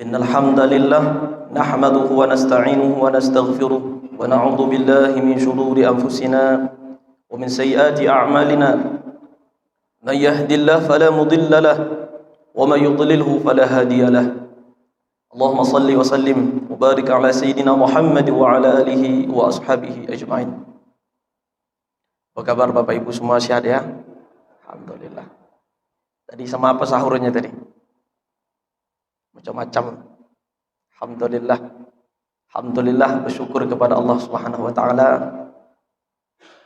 إن الحمد لله نحمده ونستعينه ونستغفره ونعوذ بالله من شرور أنفسنا ومن سيئات أعمالنا. من يهد الله فلا مضل له ومن يضلله فلا هادي له. اللهم صل وسلم وبارك على سيدنا محمد وعلى آله وأصحابه أجمعين. Apa kabar Bapak Ibu semua, sehat ya? Alhamdulillah. Tadi sama apa sahurnya tadi? Macam-macam. Alhamdulillah. Alhamdulillah, bersyukur kepada Allah Subhanahu wa taala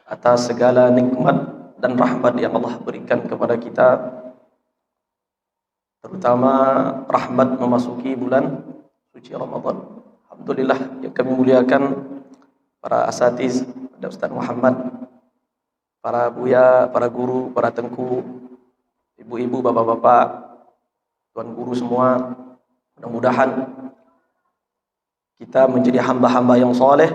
atas segala nikmat dan rahmat yang Allah berikan kepada kita, terutama rahmat memasuki bulan suci Ramadan. Alhamdulillah yang kami muliakan para asatiz, ada Ustaz Muhammad, para buya, para guru, para tengku, ibu-ibu, bapak-bapak, tuan guru semua. Mudah-mudahan kita menjadi hamba-hamba yang soleh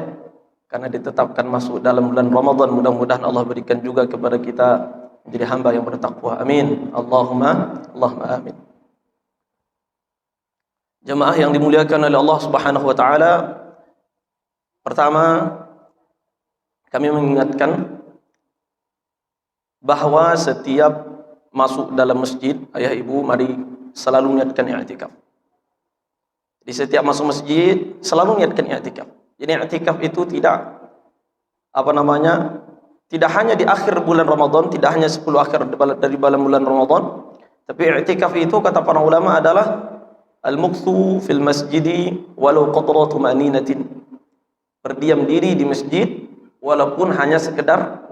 karena ditetapkan masuk dalam bulan Ramadan. Mudah-mudahan Allah berikan juga kepada kita menjadi hamba yang bertakwa. Amin. Allahumma amin. Jemaah yang dimuliakan oleh Allah Subhanahu wa taala, pertama kami mengingatkan bahwa setiap masuk dalam masjid, ayah ibu mari selalu niatkan i'tikaf. Di setiap masuk masjid selalu niatkan i'tikaf. Jadi i'tikaf itu tidak tidak hanya di akhir bulan Ramadan, tidak hanya 10 akhir dari bulan Ramadan, tapi i'tikaf itu kata para ulama adalah al-mukthu fil masjidi walau qadra tumaninatin. Berdiam diri di masjid walaupun hanya sekedar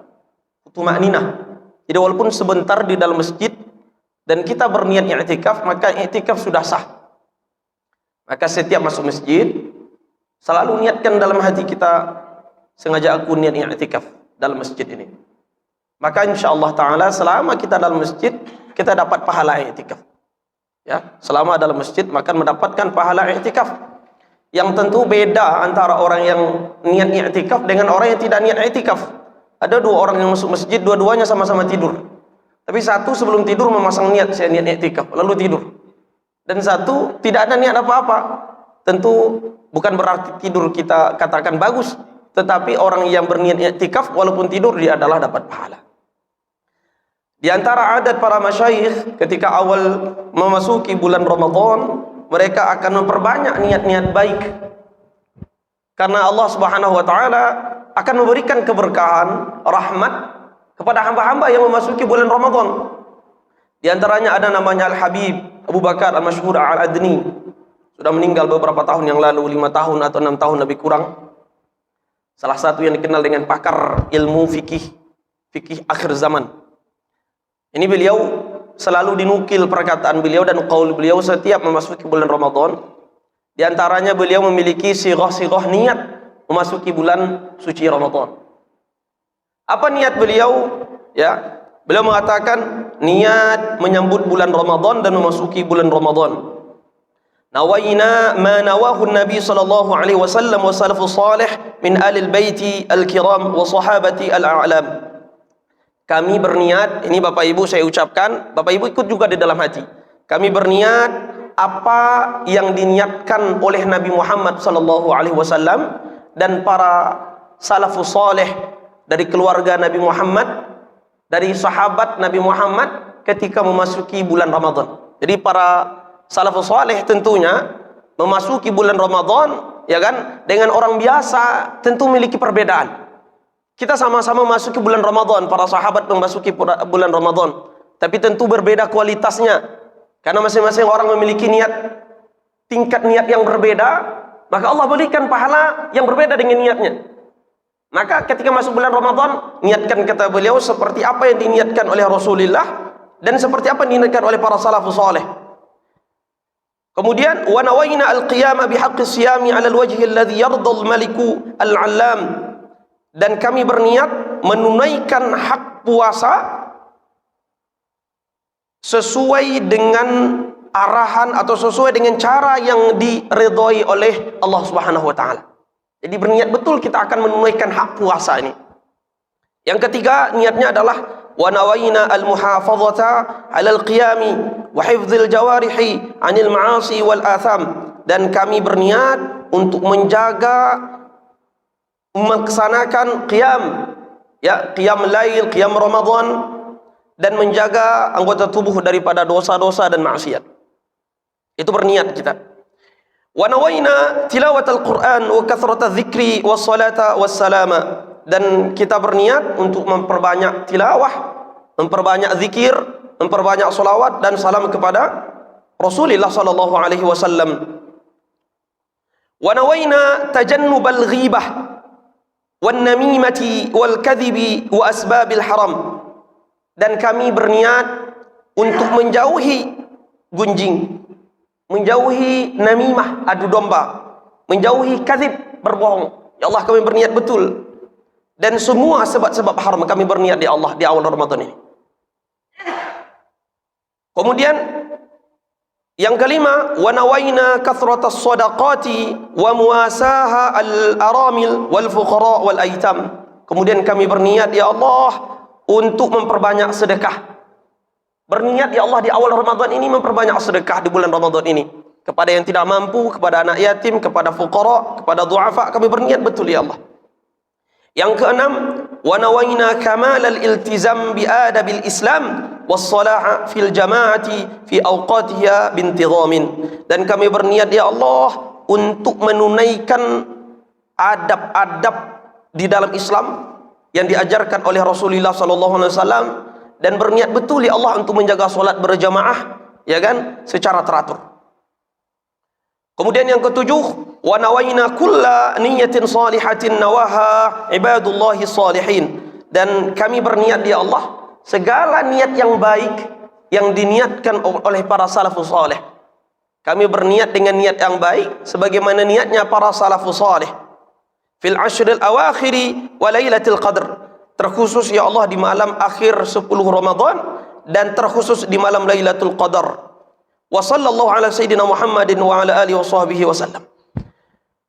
tumaninah. Jadi walaupun sebentar di dalam masjid dan kita berniat i'tikaf, maka i'tikaf sudah sah. Maka setiap masuk masjid selalu niatkan dalam hati kita, sengaja aku niat i'tikaf dalam masjid ini. Maka insyaallah taala selama kita dalam masjid kita dapat pahala i'tikaf. Ya, selama dalam masjid maka mendapatkan pahala i'tikaf. Yang tentu beda antara orang yang niat i'tikaf dengan orang yang tidak niat i'tikaf. Ada dua orang yang masuk masjid, dua-duanya sama-sama tidur. Tapi satu sebelum tidur memasang niat, saya niat i'tikaf, lalu tidur. Dan satu tidak ada niat apa-apa. Tentu bukan berarti tidur kita katakan bagus, tetapi orang yang berniat i'tikaf walaupun tidur dia adalah dapat pahala. Di antara adat para masyayikh ketika awal memasuki bulan Ramadan, mereka akan memperbanyak niat-niat baik. Karena Allah Subhanahu wa taala akan memberikan keberkahan, rahmat kepada hamba-hamba yang memasuki bulan Ramadan. Di antaranya ada namanya Al-Habib Abu Bakar Al-Masyhur Al-Adni. Sudah meninggal beberapa tahun yang lalu, 5 tahun atau 6 tahun lebih kurang. Salah satu yang dikenal dengan pakar ilmu fikih akhir zaman. Ini beliau selalu dinukil perkataan beliau dan qaul beliau setiap memasuki bulan Ramadan. Di antaranya beliau memiliki sirah-sirah niat memasuki bulan suci Ramadan. Apa niat beliau? Ya, beliau mengatakan niat menyambut bulan Ramadan dan memasuki bulan Ramadan. Nawaina ma nawahu Nabi sallallahu alaihi wasallam wa salafus salih min alil baiti al-kiram wa sahabati al-a'lam. Kami berniat, ini Bapak Ibu saya ucapkan, Bapak Ibu ikut juga di dalam hati. Kami berniat apa yang diniatkan oleh Nabi Muhammad sallallahu alaihi wasallam dan para salafus salih dari keluarga Nabi Muhammad, dari sahabat Nabi Muhammad ketika memasuki bulan Ramadan. Jadi para salafus salih tentunya memasuki bulan Ramadan, ya kan, dengan orang biasa tentu memiliki perbedaan. Kita sama-sama memasuki bulan Ramadan, para sahabat memasuki bulan Ramadan, tapi tentu berbeda kualitasnya. Karena masing-masing orang memiliki tingkat niat yang berbeda, maka Allah berikan pahala yang berbeda dengan niatnya. Maka ketika masuk bulan Ramadan, niatkan kata beliau seperti apa yang diniatkan oleh Rasulullah dan seperti apa yang diniatkan oleh para salafus saleh. Kemudian wa nawaina al-qiyama bihaqqi siyami 'ala al-wajhi alladhi yarda al-maliku al-'allam, dan kami berniat menunaikan hak puasa sesuai dengan arahan atau sesuai dengan cara yang diridhai oleh Allah Subhanahu wa taala. Jadi berniat betul kita akan menunaikan hak puasa ini. Yang ketiga, niatnya adalah wa nawaina al-muhafazata 'ala al-qiyami wa hifdzil jawarihi 'anil ma'asi wal atham. dan kami berniat untuk menjaga, melaksanakan qiyam, ya, qiyam lail, qiyam Ramadan, dan menjaga anggota tubuh daripada dosa-dosa dan maksiat. Itu berniat kita. Wa nawaina tilawatal Qur'an wa kathrata dzikri was salata was salama, dan kita berniat untuk memperbanyak tilawah, memperbanyak zikir, memperbanyak salawat dan salam kepada Rasulullah sallallahu alaihi wasallam. Wa nawaina tajannubal ghibah wan namimati wal kadhibi wa asbabil haram, dan kami berniat untuk menjauhi gunjing, menjauhi namimah, adu domba, menjauhi kadzib, berbohong. Ya Allah, kami berniat betul, dan semua sebab-sebab haram kami berniat di Allah di awal Ramadan ini. Kemudian yang kelima, wa nawaina kathratas shadaqati wa muwasaha al-aramil wal fuqara wal aitam. Kemudian kami berniat ya Allah untuk memperbanyak sedekah. Berniat ya Allah di awal Ramadan ini memperbanyak sedekah di bulan Ramadan ini kepada yang tidak mampu, kepada anak yatim, kepada fuqara, kepada du'afa. Kami berniat betul ya Allah. Yang keenam, wa nawaina kamal al-iltizam bi adabil Islam was salaha fil jamaati fi awqatiha bintizamin, dan kami berniat ya Allah untuk menunaikan adab-adab di dalam Islam yang diajarkan oleh Rasulullah sallallahu alaihi wasallam, dan berniat betul ya Allah untuk menjaga salat berjamaah, ya kan, secara teratur. Kemudian yang ketujuh, wa nawaina kulla niyatin salihatin nawaha ibadullahi salihin, dan kami berniat ya Allah segala niat yang baik yang diniatkan oleh para salafus saleh. Kami berniat dengan niat yang baik sebagaimana niatnya para salafus saleh. Fil ashril awakhiri wa lailatul qadr, terkhusus ya Allah di malam akhir 10 Ramadan dan terkhusus di malam Lailatul Qadar. Wa sallallahu ala sayyidina Muhammadin wa ala alihi washabbihi wasallam.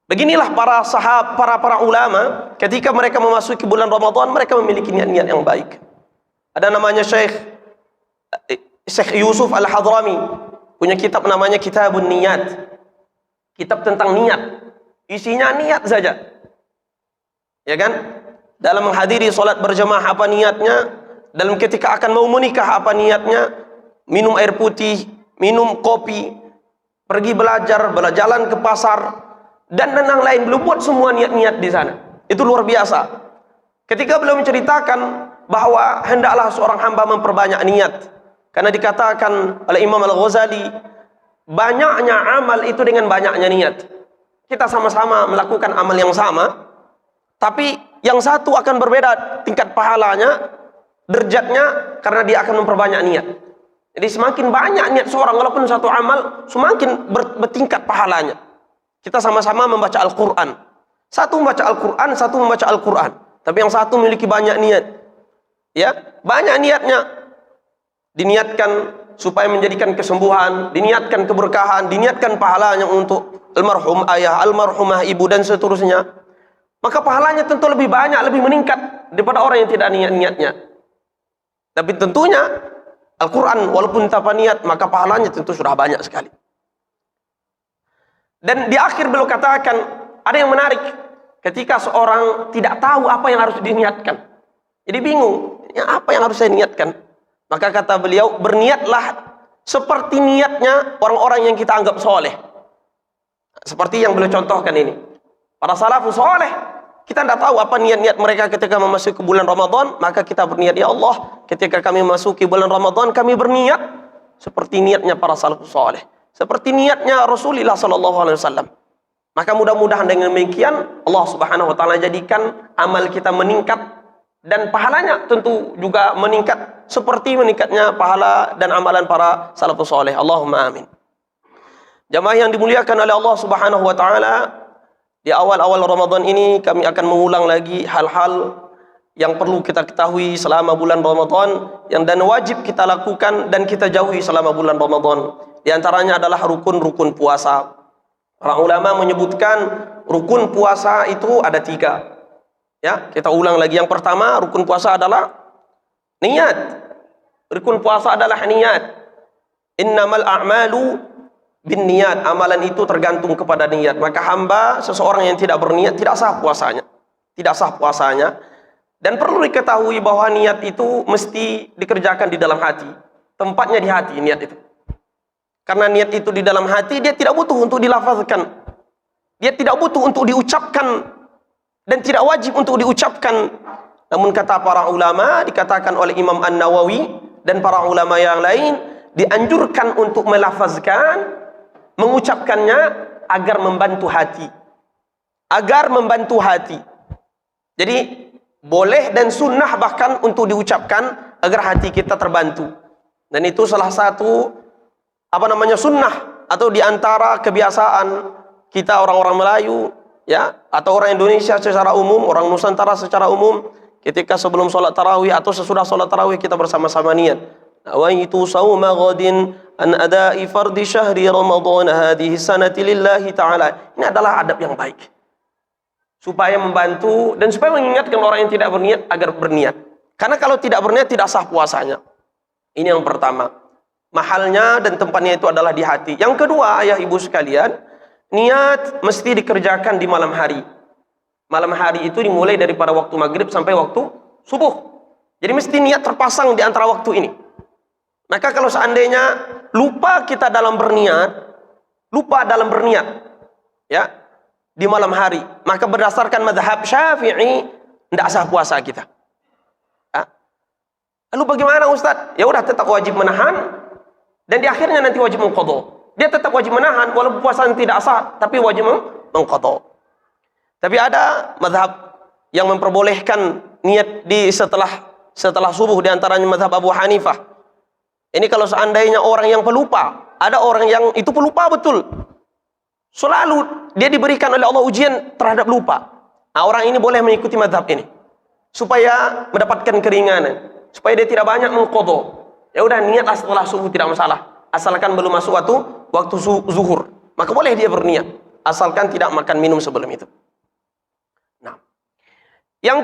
Beginilah para ulama ketika mereka memasuki bulan Ramadan, mereka memiliki niat-niat yang baik. Ada namanya Syekh Yusuf Al-Hadrami, punya kitab namanya Kitabun Niyat. Kitab tentang niat. Isinya niat saja. Ya kan? Dalam menghadiri salat berjamaah apa niatnya, dalam ketika akan mau menikah apa niatnya, minum air putih, minum kopi, pergi belajar, berjalan ke pasar, dan yang lain. Belum buat semua niat-niat di sana. Itu luar biasa. Ketika beliau menceritakan bahwa hendaklah seorang hamba memperbanyak niat, karena dikatakan oleh Imam Al-Ghazali, banyaknya amal itu dengan banyaknya niat. Kita sama-sama melakukan amal yang sama, tapi yang satu akan berbeda tingkat pahalanya, derajatnya, karena dia akan memperbanyak niat. Jadi semakin banyak niat seorang walaupun satu amal, semakin bertingkat pahalanya. Kita sama-sama membaca Al-Quran. Satu membaca Al-Quran, satu membaca Al-Quran. Tapi yang satu memiliki banyak niat. Ya, banyak niatnya. Diniatkan supaya menjadikan kesembuhan, diniatkan keberkahan, diniatkan pahalanya untuk almarhum ayah, almarhumah ibu, dan seterusnya. Maka pahalanya tentu lebih banyak, lebih meningkat daripada orang yang tidak niat-niatnya. Tapi tentunya Al-Quran walaupun tanpa niat, maka pahalanya tentu sudah banyak sekali. Dan di akhir beliau katakan, ada yang menarik, ketika seorang tidak tahu apa yang harus diniatkan. Jadi bingung, ya apa yang harus saya niatkan? Maka kata beliau, berniatlah seperti niatnya orang-orang yang kita anggap soleh. Seperti yang beliau contohkan ini. Para salafus soleh, kita tidak tahu apa niat-niat mereka ketika memasuki bulan Ramadan, maka kita berniat, ya Allah, ketika kami memasuki bulan Ramadan, kami berniat seperti niatnya para salafus soleh, seperti niatnya Rasulullah SAW. Maka mudah-mudahan dengan demikian Allah Subhanahu Wa Taala jadikan amal kita meningkat, dan pahalanya tentu juga meningkat seperti meningkatnya pahala dan amalan para salafus soleh. Allahumma amin. Jamaah yang dimuliakan oleh Allah Subhanahu Wa Taala, di awal-awal Ramadan ini kami akan mengulang lagi hal-hal yang perlu kita ketahui selama bulan Ramadan, yang dan wajib kita lakukan dan kita jauhi selama bulan Ramadan. Di antaranya adalah rukun-rukun puasa. Para ulama menyebutkan rukun puasa itu ada 3. Ya, kita ulang lagi. Yang pertama, rukun puasa adalah niat. Rukun puasa adalah niat. Innamal a'malu bin niat, amalan itu tergantung kepada niat. Maka hamba seseorang yang tidak berniat tidak sah puasanya. Tidak sah puasanya. Dan perlu diketahui bahwa niat itu mesti dikerjakan di dalam hati. Tempatnya di hati niat itu. Karena niat itu di dalam hati, dia tidak butuh untuk dilafazkan. Dia tidak butuh untuk diucapkan dan tidak wajib untuk diucapkan. Namun kata para ulama, dikatakan oleh Imam An-Nawawi dan para ulama yang lain, dianjurkan untuk melafazkan, mengucapkannya agar membantu hati. Agar membantu hati. Jadi boleh dan sunnah bahkan untuk diucapkan agar hati kita terbantu. Dan itu salah satu sunnah atau diantara kebiasaan kita orang-orang Melayu, ya, atau orang Indonesia secara umum, orang Nusantara secara umum, ketika sebelum sholat tarawih atau sesudah sholat tarawih kita bersama-sama niat. Nawaitu sauma ghadin an ada'i fardi syahri Ramadan hadhihi sanati lillahi ta'ala. Ini adalah adab yang baik. Supaya membantu dan supaya mengingatkan orang yang tidak berniat agar berniat. Karena kalau tidak berniat tidak sah puasanya. Ini yang pertama. Mahalnya dan tempatnya itu adalah di hati. Yang kedua, ayah ibu sekalian, niat mesti dikerjakan di malam hari. Malam hari itu dimulai daripada waktu maghrib sampai waktu subuh. Jadi mesti niat terpasang di antara waktu ini. Maka kalau seandainya lupa kita dalam berniat, ya, di malam hari, maka berdasarkan mazhab Syafi'i tidak sah puasa kita. Ya. Lalu bagaimana Ustaz? Ya udah, tetap wajib menahan dan di akhirnya nanti wajib mengqadha. Dia tetap wajib menahan walaupun puasa tidak sah, tapi wajib mengqadha. Tapi ada mazhab yang memperbolehkan niat di setelah subuh, di antaranya mazhab Abu Hanifah. Ini kalau seandainya orang yang pelupa, ada orang yang itu pelupa betul. Selalu dia diberikan oleh Allah ujian terhadap lupa. Nah, orang ini boleh mengikuti mazhab ini supaya mendapatkan keringanan, supaya dia tidak banyak mengqadha. Ya udah, niatlah setelah subuh tidak masalah, asalkan belum masuk waktu zuhur. Maka boleh dia berniat, asalkan tidak makan minum sebelum itu. Nah, yang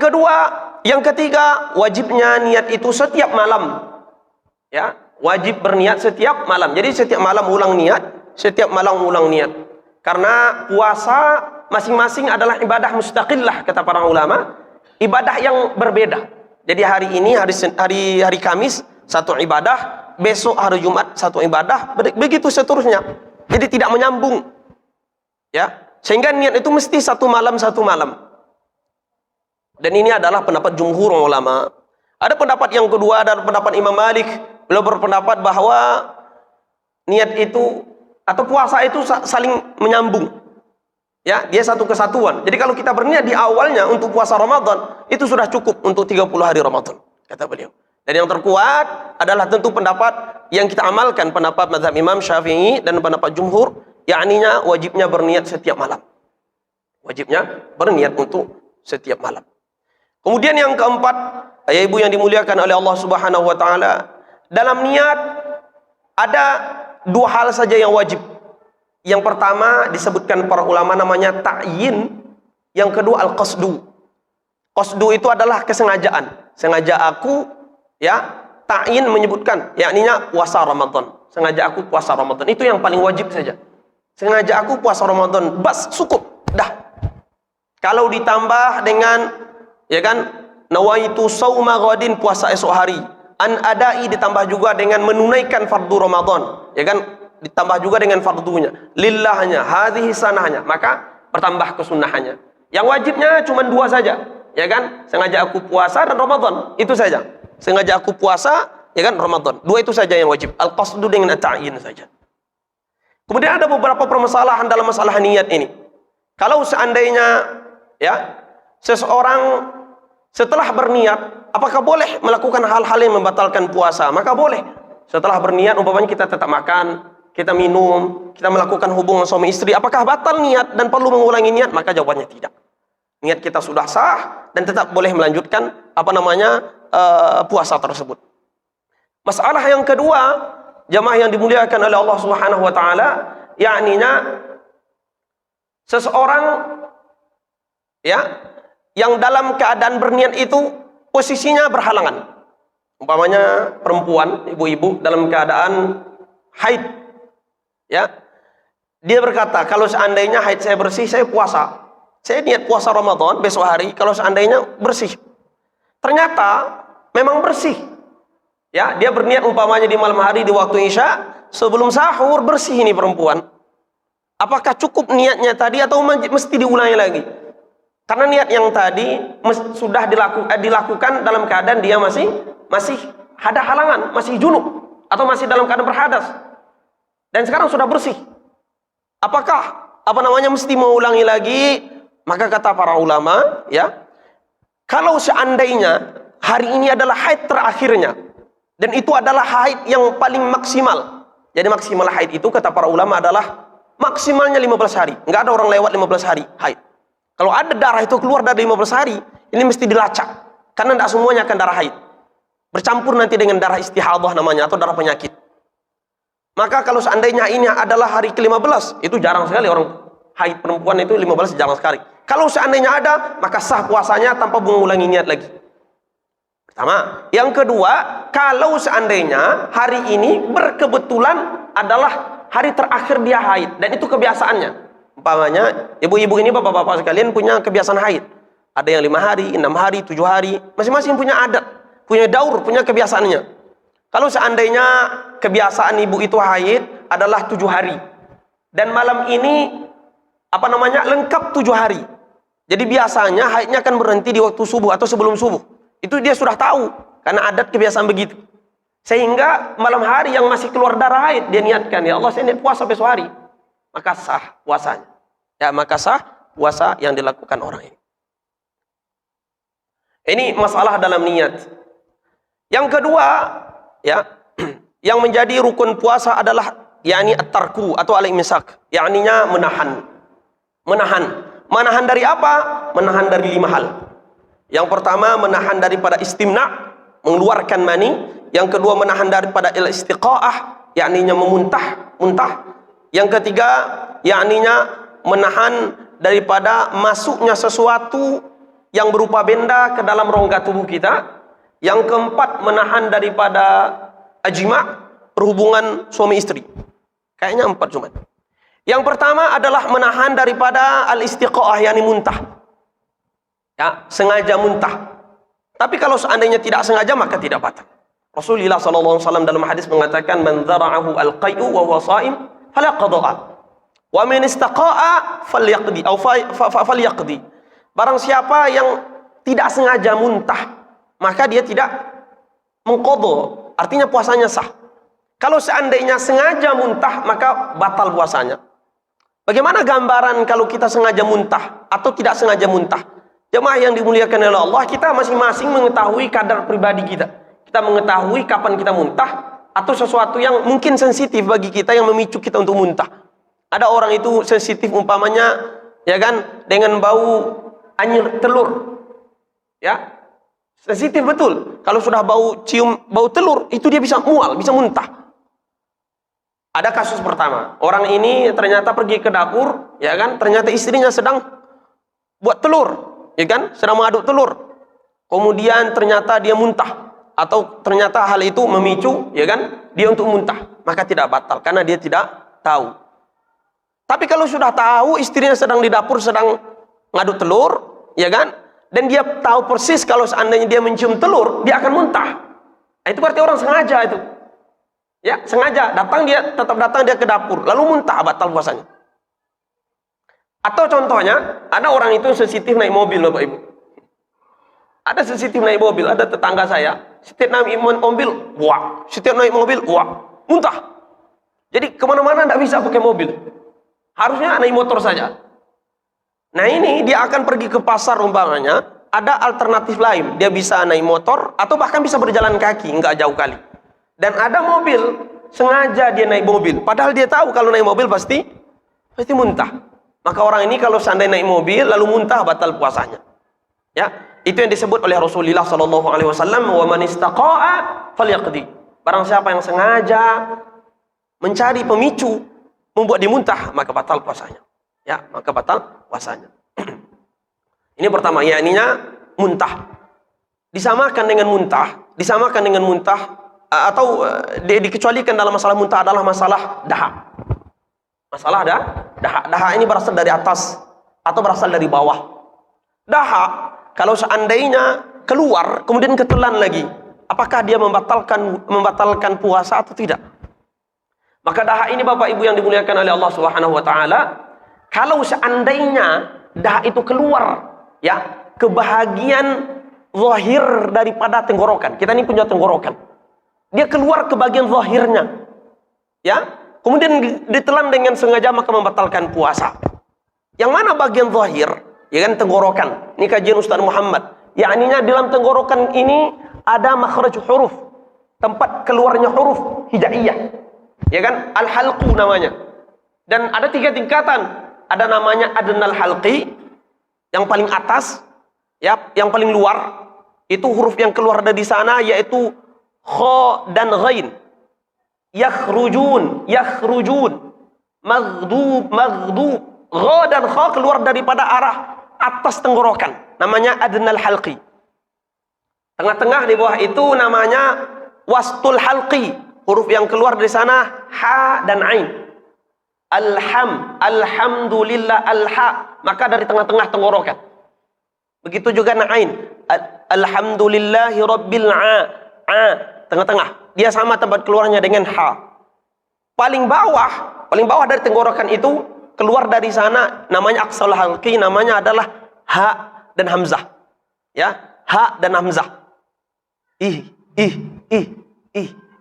ketiga, wajibnya niat itu setiap malam. Ya, wajib berniat setiap malam. Jadi setiap malam ulang niat. Karena puasa masing-masing adalah ibadah mustaqillah kata para ulama, ibadah yang berbeda. Jadi hari ini hari Kamis satu ibadah, besok hari Jumat satu ibadah, begitu seterusnya. Jadi tidak menyambung. Ya, sehingga niat itu mesti satu malam. Dan ini adalah pendapat jumhur ulama. Ada pendapat yang kedua, ada pendapat Imam Malik. Beliau berpendapat bahwa niat itu atau puasa itu saling menyambung. Ya, dia satu kesatuan. Jadi kalau kita berniat di awalnya untuk puasa Ramadan, itu sudah cukup untuk 30 hari Ramadan, kata beliau. Dan yang terkuat adalah tentu pendapat yang kita amalkan, pendapat mazhab Imam Syafi'i dan pendapat jumhur, yakninya wajibnya berniat setiap malam. Wajibnya berniat untuk setiap malam. Kemudian yang keempat, ayah ibu yang dimuliakan oleh Allah Subhanahu wa taala, dalam niat ada dua hal saja yang wajib. Yang pertama disebutkan para ulama namanya ta'yin, yang kedua al-qasdu. Qasdu itu adalah kesengajaan. Sengaja aku, ya, ta'yin menyebutkan yakninya puasa Ramadan. Sengaja aku puasa Ramadan. Itu yang paling wajib saja. Sengaja aku puasa Ramadan, bas, cukup, dah. Kalau ditambah dengan, ya kan, nawaitu sauma ghadin, puasa esok hari. An adai ditambah juga dengan menunaikan fardu Ramadan, ya kan, ditambah juga dengan fardunya, lillahnya, hadhihi sanahnya, maka bertambah kesunahannya. Yang wajibnya cuma dua saja, ya kan, sengaja aku puasa dan Ramadan, itu saja. Sengaja aku puasa, ya kan, Ramadan, dua itu saja yang wajib. Al-qasdu dengan at-ta'yin saja. Kemudian ada beberapa permasalahan dalam masalah niat ini. Kalau seandainya, ya, seseorang setelah berniat, apakah boleh melakukan hal-hal yang membatalkan puasa? Maka boleh. Setelah berniat, umpamanya kita tetap makan, kita minum, kita melakukan hubungan suami istri, apakah batal niat dan perlu mengulangi niat? Maka jawabannya tidak. Niat kita sudah sah dan tetap boleh melanjutkan puasa tersebut. Masalah yang kedua, jamaah yang dimuliakan oleh Allah Subhanahu wa taala, yakninya seseorang, ya, yang dalam keadaan berniat itu posisinya berhalangan. Umpamanya perempuan, ibu-ibu dalam keadaan haid, ya, Dia berkata, kalau seandainya haid saya bersih, saya puasa. Saya niat puasa Ramadan besok hari, kalau seandainya bersih. Ternyata memang bersih. Ya, dia berniat umpamanya di malam hari di waktu Isya, sebelum sahur bersih ini perempuan. Apakah cukup niatnya tadi atau mesti diulangi lagi? Karena niat yang tadi sudah dilakukan dalam keadaan dia masih ada halangan, masih junub atau masih dalam keadaan berhadas. Dan sekarang sudah bersih. Apakah mesti mengulangi lagi? Maka kata para ulama, ya, kalau seandainya hari ini adalah haid terakhirnya dan itu adalah haid yang paling maksimal. Jadi maksimal haid itu kata para ulama adalah maksimalnya 15 hari. Enggak ada orang lewat 15 hari haid. Kalau ada darah itu keluar dari 15 hari, ini mesti dilacak. Karena tidak semuanya akan darah haid. Bercampur nanti dengan darah istihadah namanya atau darah penyakit. Maka kalau seandainya ini adalah hari ke-15, itu jarang sekali orang haid perempuan itu 15 jarang sekali. Kalau seandainya ada, maka sah puasanya tanpa mengulangi niat lagi. Pertama. Yang kedua, kalau seandainya hari ini berkebetulan adalah hari terakhir dia haid dan itu kebiasaannya. Umpamanya, ibu-ibu ini bapak-bapak sekalian punya kebiasaan haid. Ada yang 5 hari, 6 hari, 7 hari, masing-masing punya adat, punya daur, punya kebiasaannya. Kalau seandainya kebiasaan ibu itu haid adalah 7 hari dan malam ini lengkap 7 hari. Jadi biasanya haidnya akan berhenti di waktu subuh atau sebelum subuh. Itu dia sudah tahu karena adat kebiasaan begitu. Sehingga malam hari yang masih keluar darah haid dia niatkan, ya Allah saya niat puasa besok hari. Maka sah puasanya. Ya, maka sah puasa yang dilakukan orang ini. Ini masalah dalam niat. Yang kedua, ya, yang menjadi rukun puasa adalah yakni at-tarku atau al-imsak, yakninya menahan. Menahan dari apa? Menahan dari 5 hal. Yang pertama menahan daripada istimna, mengeluarkan mani. Yang kedua menahan daripada istiqaah, yakninya muntah. Yang ketiga yakninya menahan daripada masuknya sesuatu yang berupa benda ke dalam rongga tubuh kita. Yang keempat menahan daripada ajima, perhubungan suami istri. Kayaknya 4 cuma. Yang pertama adalah menahan daripada al-istiqaah, yakni muntah. Ya, sengaja muntah. Tapi kalau seandainya tidak sengaja maka tidak batal. Rasulullah SAW dalam hadis mengatakan, "Man dzara'ahu al-qai'u wa huwa sha'im fala qada'a. Wa man istaqa'a falyaqdi atau falyaqdi." Barang siapa yang tidak sengaja muntah, maka dia tidak mengqadha, artinya puasanya sah. Kalau seandainya sengaja muntah, maka batal puasanya. Bagaimana gambaran kalau kita sengaja muntah atau tidak sengaja muntah? Jemaah yang dimuliakan oleh Allah, kita masing-masing mengetahui kadar pribadi kita. Kita mengetahui kapan kita muntah atau sesuatu yang mungkin sensitif bagi kita yang memicu kita untuk muntah. Ada orang itu sensitif umpamanya, ya kan, dengan bau anyir telur. Ya. Sensitif betul. Kalau sudah cium bau telur, itu dia bisa mual, bisa muntah. Ada kasus pertama, orang ini ternyata pergi ke dapur, ya kan, ternyata istrinya sedang buat telur, ya kan, sedang mengaduk telur. Kemudian ternyata dia muntah, atau ternyata hal itu memicu, ya kan, dia untuk muntah, maka tidak batal karena dia tidak tahu. Tapi kalau sudah tahu istrinya sedang di dapur sedang ngaduk telur, ya kan, dan dia tahu persis kalau seandainya dia mencium telur, dia akan muntah. Nah, itu berarti orang sengaja itu. Ya, sengaja tetap datang dia ke dapur, lalu muntah, batal puasanya. Atau contohnya, ada orang itu sensitif naik mobil, Bapak Ibu. Ada sensitif naik mobil, ada tetangga saya, setiap naik mobil, wah, setiap naik mobil, wah, muntah. Jadi kemana-mana tidak bisa pakai mobil, harusnya naik motor saja. Nah ini dia akan pergi ke pasar umpamanya, ada alternatif lain, dia bisa naik motor atau bahkan bisa berjalan kaki, nggak jauh kali. Dan ada mobil, sengaja dia naik mobil, padahal dia tahu kalau naik mobil pasti muntah. Maka orang ini kalau seandainya naik mobil lalu muntah, batal puasanya. Ya, itu yang disebut oleh Rasulullah SAW, "Wa man istaqa'a falyaqdi." Barang siapa yang sengaja mencari pemicu membuat dia muntah, maka batal puasanya. Ya, maka batal puasanya. Ini pertama, yakninya muntah. Disamakan dengan muntah atau dikecualikan dalam masalah muntah adalah masalah dahak. Masalah dahak. Dahak ini berasal dari atas atau berasal dari bawah. Dahak, kalau seandainya keluar kemudian ketelan lagi, apakah dia membatalkan puasa atau tidak? Maka dahak ini Bapak Ibu yang dimuliakan oleh Allah Subhanahu wa taala, kalau seandainya dahak itu keluar ya ke bagian zahir daripada tenggorokan. Kita ini punya tenggorokan. Dia keluar ke bagian zahirnya. Ya, kemudian ditelan dengan sengaja maka membatalkan puasa. Yang mana bagian zahir? Ya kan, tenggorokan. Ini kajian Ustaz Muhammad. Yakninya dalam tenggorokan ini ada makhraj huruf, tempat keluarnya huruf hijaiyah. Ya kan, al-halqu namanya. Dan ada 3 tingkatan. Ada namanya adnal halqi, yang paling atas, ya, yang paling luar. Itu huruf yang keluar dari sana yaitu kha dan ghain. Yakhrujun, maghdub, gha dan kha keluar daripada arah atas tenggorokan, namanya adnal halqi. Tengah-tengah di bawah itu namanya wastul halqi, huruf yang keluar dari sana ha dan ain. Alhamdulillah, alha, maka dari tengah-tengah tenggorokan. Begitu juga ain, alhamdulillahi rabbil tengah-tengah. Dia sama tempat keluarnya dengan ha. Paling bawah dari tenggorokan itu keluar dari sana namanya aqsal halqi, namanya adalah ha dan hamzah. Ya, ha dan hamzah.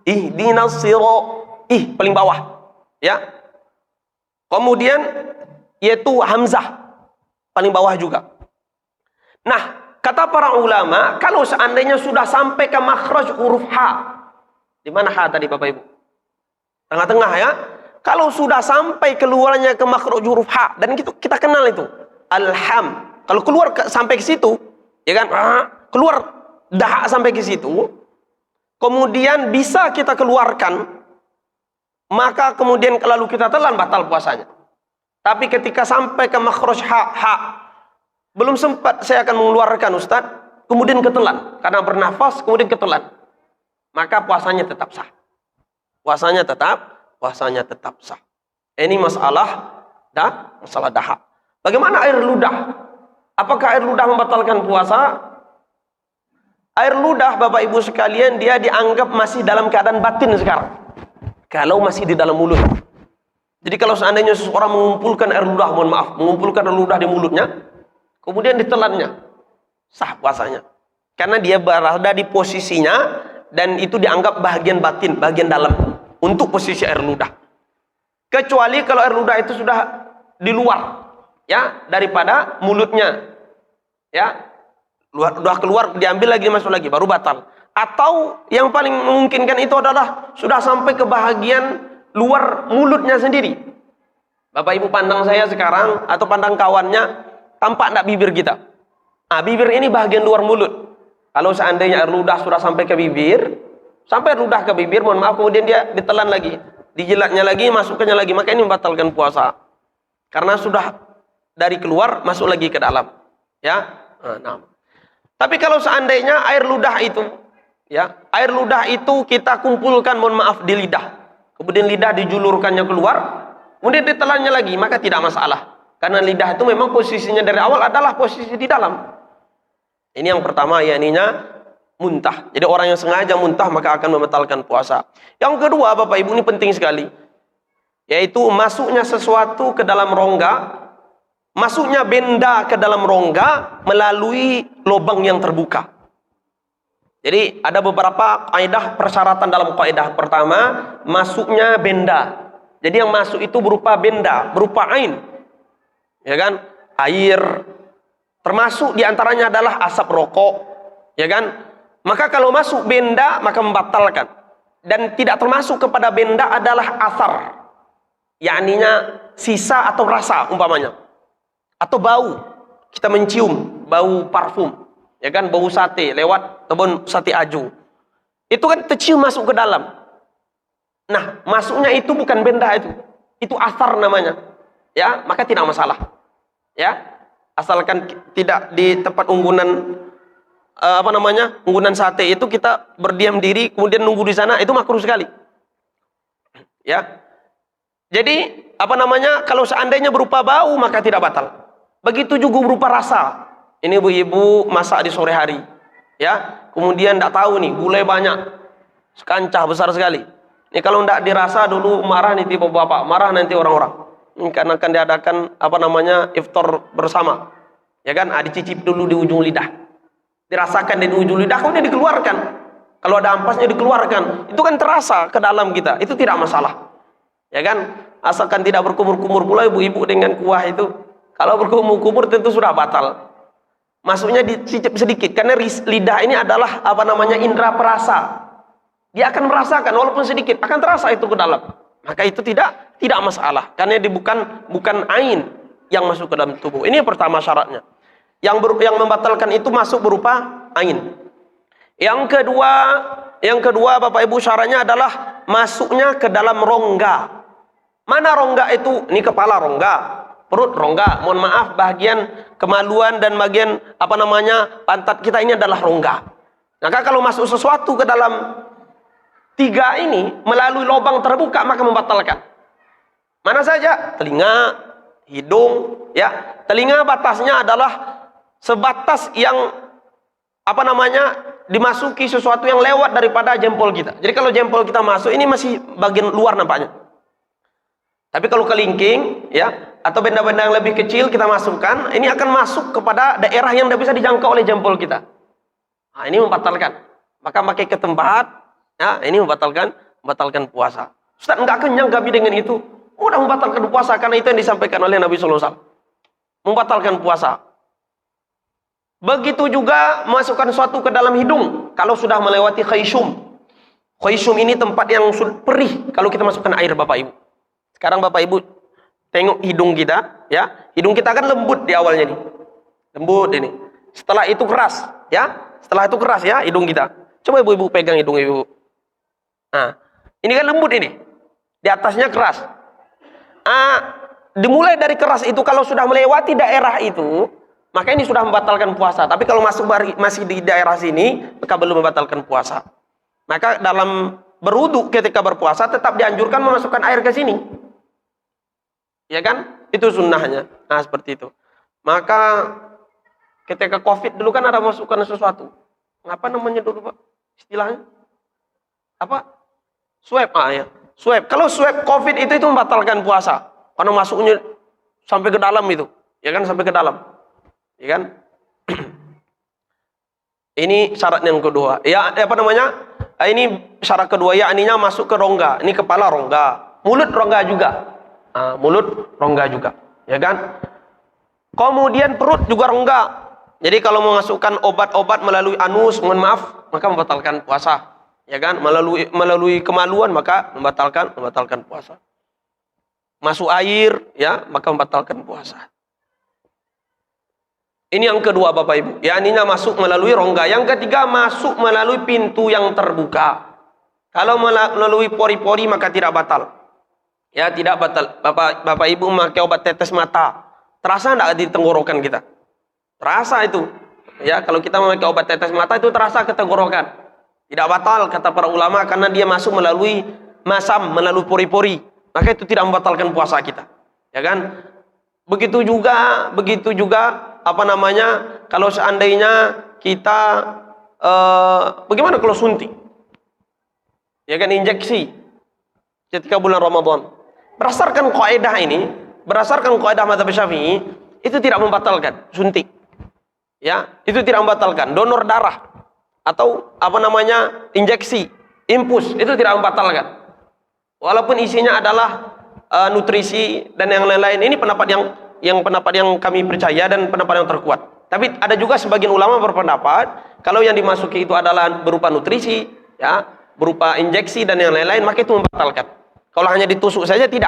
Ihdinas sirat, paling bawah. Ya. Kemudian yaitu hamzah paling bawah juga. Nah, kata para ulama, kalau seandainya sudah sampai ke makhraj huruf ha. Di mana ha tadi Bapak Ibu? Tengah-tengah ya. Kalau sudah sampai keluarnya ke makhraj huruf ha, dan kita kenal itu alham. Kalau keluar sampai ke situ, ya kan? Keluar dahak sampai ke situ, kemudian bisa kita keluarkan, maka kemudian lalu kita telan, batal puasanya. Tapi ketika sampai ke makhraj ha, belum sempat saya akan mengeluarkan Ustaz, kemudian ketelan karena bernafas, kemudian ketelan, maka puasanya tetap sah. Puasanya tetap sah. Ini masalah dahak. Bagaimana air ludah? Apakah air ludah membatalkan puasa? Air ludah Bapak Ibu sekalian, dia dianggap masih dalam keadaan batin sekarang. Kalau masih di dalam mulut. Jadi kalau seandainya seseorang mengumpulkan air ludah di mulutnya, kemudian ditelannya, sah puasanya. Karena dia berada di posisinya, dan itu dianggap bagian batin, bagian dalam untuk posisi air ludah. Kecuali kalau air ludah itu sudah di luar, ya, daripada mulutnya, ya, sudah keluar, diambil lagi, masuk lagi, baru batal. Atau yang paling memungkinkan itu adalah sudah sampai ke bahagian luar mulutnya sendiri. Bapak Ibu pandang saya sekarang atau pandang kawannya, tampak enggak bibir kita? Bibir ini bahagian luar mulut. Kalau seandainya air ludah sudah sampai ke bibir, mohon maaf, kemudian dia ditelan lagi, dijilatnya lagi, masukkannya lagi, maka ini membatalkan puasa. Karena sudah dari keluar, masuk lagi ke dalam. Ya. Nah. Tapi kalau seandainya air ludah itu kita kumpulkan, mohon maaf, di lidah. Kemudian lidah dijulurkannya keluar, kemudian ditelannya lagi, maka tidak masalah. Karena lidah itu memang posisinya dari awal adalah posisi di dalam. Ini yang pertama, yakninya muntah. Jadi orang yang sengaja muntah maka akan membatalkan puasa. Yang kedua Bapak Ibu, ini penting sekali, yaitu masuknya sesuatu ke dalam rongga, masuknya benda ke dalam rongga melalui lubang yang terbuka. Jadi ada beberapa kaidah persyaratan dalam kaidah. Pertama, masuknya benda. Jadi yang masuk itu berupa benda, berupa ain. Ya kan? Air. Termasuk diantaranya adalah asap rokok. Ya kan? Maka kalau masuk benda maka membatalkan. Dan tidak termasuk kepada benda adalah asar. Yakninya sisa atau rasa umpamanya. Atau bau. Kita mencium bau parfum. Ya kan, bau sate lewat kebun sate aju. Itu kan tercium masuk ke dalam. Nah, masuknya itu bukan benda itu. Itu asar namanya. Ya, maka tidak masalah. Ya. Asalkan tidak di tempat unggunan unggunan sate itu kita berdiam diri kemudian nunggu di sana, itu makruh sekali. Ya. Jadi apa namanya, kalau seandainya berupa bau maka tidak batal. Begitu juga berupa rasa. Ini ibu-ibu masak di sore hari, ya, kemudian tidak tahu nih gulai banyak, sekancah besar sekali. Ini kalau tidak dirasa dulu marah nanti bapak, marah nanti orang-orang. Ini karena akan diadakan apa namanya iftar bersama, ya kan? Dicicip dulu di ujung lidah, dirasakan di ujung lidah, kemudian dikeluarkan. Kalau ada ampasnya dikeluarkan, itu kan terasa ke dalam kita, itu tidak masalah, ya kan? Asalkan tidak berkumur-kumur pula ibu-ibu dengan kuah itu. Kalau berkumur-kumur tentu sudah batal. Masuknya dicicip sedikit, karena lidah ini adalah apa namanya indera perasa. Dia akan merasakan walaupun sedikit, akan terasa itu ke dalam. Maka itu tidak masalah, karena dia bukan ain yang masuk ke dalam tubuh. Ini yang pertama syaratnya. Yang membatalkan itu masuk berupa ain. Yang kedua Bapak Ibu, syaratnya adalah masuknya ke dalam rongga. Mana rongga itu? Ini kepala rongga, perut rongga. Mohon maaf, bagian kemaluan dan bagian apa namanya pantat kita ini adalah rongga. Maka kalau masuk sesuatu ke dalam tiga ini melalui lubang terbuka maka membatalkan. Mana saja? Telinga, hidung, ya. Telinga batasnya adalah sebatas yang apa namanya dimasuki sesuatu yang lewat daripada jempol kita. Jadi kalau jempol kita masuk, ini masih bagian luar nampaknya. Tapi kalau kelingking, ya, atau benda-benda yang lebih kecil kita masukkan, ini akan masuk kepada daerah yang tidak bisa dijangkau oleh jempol kita. Nah, ini membatalkan. Maka pakai ke tempat, ya, ini membatalkan puasa. Ustaz, enggak kenyang kami dengan itu. Udah membatalkan puasa, karena itu yang disampaikan oleh Nabi sallallahu alaihi wasallam. Membatalkan puasa. Begitu juga masukkan sesuatu ke dalam hidung kalau sudah melewati khayshum. Khayshum ini tempat yang perih kalau kita masukkan air, Bapak Ibu. Sekarang Bapak Ibu tengok hidung kita, ya. Hidung kita kan lembut di awalnya nih. Lembut ini. Setelah itu keras, ya. Setelah itu keras ya hidung kita. Coba Ibu-ibu pegang hidung Ibu. Nah, ini kan lembut ini. Di atasnya keras. Dimulai dari keras itu kalau sudah melewati daerah itu, maka ini sudah membatalkan puasa. Tapi kalau masih di daerah sini, maka belum membatalkan puasa. Maka dalam berwudu ketika berpuasa tetap dianjurkan memasukkan air ke sini. Ya kan? Itu sunnahnya. Nah, seperti itu. Maka ketika Covid dulu kan ada masukkan sesuatu. Apa namanya dulu, Pak? Istilahnya? Apa? Swab, ya. Swab. Kalau swab Covid itu membatalkan puasa. Karena masuknya sampai ke dalam itu. Ya kan? Sampai ke dalam. Ya kan? Ini syarat yang kedua. Ya, apa namanya? Ini syarat kedua, ya, ininya masuk ke rongga. Ini kepala rongga. Mulut rongga juga. Mulut rongga juga, ya kan? Kemudian perut juga rongga. Jadi kalau memasukkan obat-obat melalui anus, mohon maaf, maka membatalkan puasa, ya kan? Melalui kemaluan maka membatalkan puasa. Masuk air, ya, maka membatalkan puasa. Ini yang kedua Bapak Ibu. Ya, ininya masuk melalui rongga. Yang ketiga masuk melalui pintu yang terbuka. Kalau melalui pori-pori maka tidak batal. Ya, tidak batal. Bapak Ibu memakai obat tetes mata, terasa enggak di tenggorokan kita? Terasa itu. Ya, kalau kita memakai obat tetes mata itu terasa ke tenggorokan. Tidak batal kata para ulama karena dia masuk melalui masam, melalui pori-pori. Maka itu tidak membatalkan puasa kita. Ya kan? Begitu juga apa namanya? Kalau seandainya kita bagaimana kalau suntik? Ya kan, injeksi ketika bulan Ramadan. Berdasarkan kaidah mazhab Syafi'i, itu tidak membatalkan suntik. Ya, itu tidak membatalkan. Donor darah atau apa namanya? Injeksi, infus, itu tidak membatalkan. Walaupun isinya adalah nutrisi dan yang lain-lain. Ini pendapat yang kami percaya dan pendapat yang terkuat. Tapi ada juga sebagian ulama berpendapat kalau yang dimasuki itu adalah berupa nutrisi, ya, berupa injeksi dan yang lain-lain, maka itu membatalkan. Kalau hanya ditusuk saja tidak.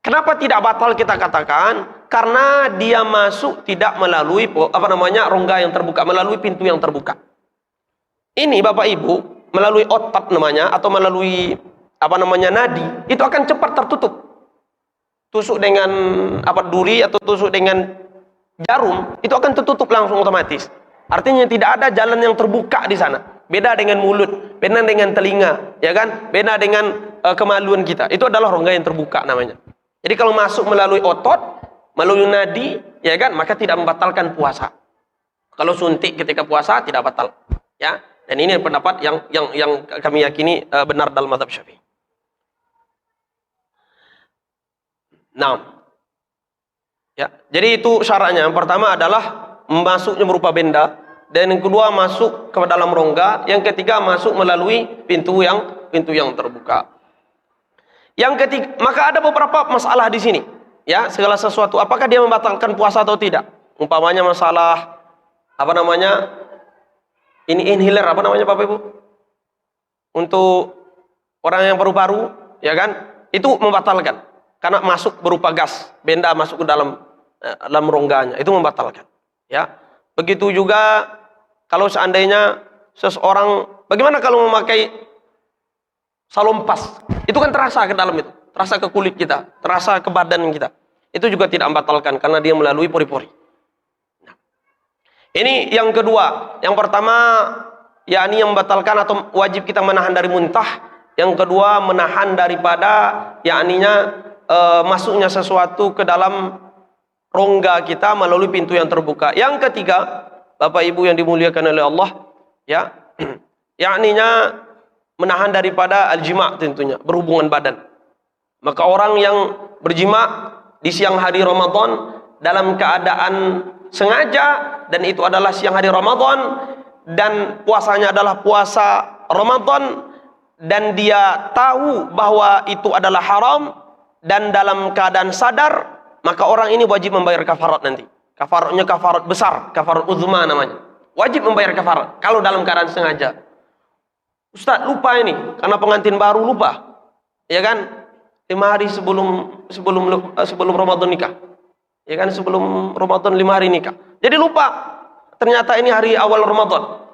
Kenapa tidak batal kita katakan? Karena dia masuk tidak melalui apa namanya? Rongga yang terbuka, melalui pintu yang terbuka. Ini Bapak Ibu melalui otak namanya atau melalui apa namanya nadi, itu akan cepat tertutup. Tusuk dengan apa duri atau tusuk dengan jarum, itu akan tertutup langsung otomatis. Artinya tidak ada jalan yang terbuka di sana. beda dengan mulut, beda dengan telinga, ya kan? Beda dengan kemaluan kita. Itu adalah rongga yang terbuka namanya. Jadi kalau masuk melalui otot, melalui nadi, ya kan? Maka tidak membatalkan puasa. Kalau suntik ketika puasa tidak batal, ya. Dan ini pendapat yang kami yakini benar dalam mazhab Syafi'i. Nah, ya. Jadi itu syaratnya. Yang pertama adalah masuknya berupa benda, dan yang kedua masuk ke dalam rongga, yang ketiga masuk melalui pintu yang terbuka. Yang ketiga, maka ada beberapa masalah di sini. Ya, segala sesuatu apakah dia membatalkan puasa atau tidak? Umpamanya masalah ini inhaler, Bapak Ibu? Untuk orang yang paru-paru, ya kan? Itu membatalkan. Karena masuk berupa gas, benda masuk ke dalam rongganya, itu membatalkan. Ya. Begitu juga kalau seandainya seseorang, bagaimana kalau memakai salompas? Itu kan terasa ke dalam itu, terasa ke kulit kita, terasa ke badan kita. Itu juga tidak membatalkan karena dia melalui pori-pori. Ini yang kedua. Yang pertama, yakni yang membatalkan atau wajib kita menahan dari muntah. Yang kedua, menahan daripada yakninya masuknya sesuatu ke dalam rongga kita melalui pintu yang terbuka. Yang ketiga, Bapak Ibu yang dimuliakan oleh Allah, ya, yakninya menahan daripada al-jima' tentunya, berhubungan badan. Maka orang yang berjima' di siang hari Ramadan dalam keadaan sengaja, dan itu adalah siang hari Ramadan, dan puasanya adalah puasa Ramadan, dan dia tahu bahwa itu adalah haram, dan dalam keadaan sadar, maka orang ini wajib membayar kafarat nanti. Kafaratnya kafarat besar, kafarat uzma namanya. Wajib membayar kafarat kalau dalam keadaan sengaja. Ustaz, lupa ini karena pengantin baru, lupa, ya kan? 5 hari sebelum Ramadan nikah, ya kan? Sebelum Ramadan 5 hari nikah. Jadi lupa, ternyata ini hari awal Ramadan.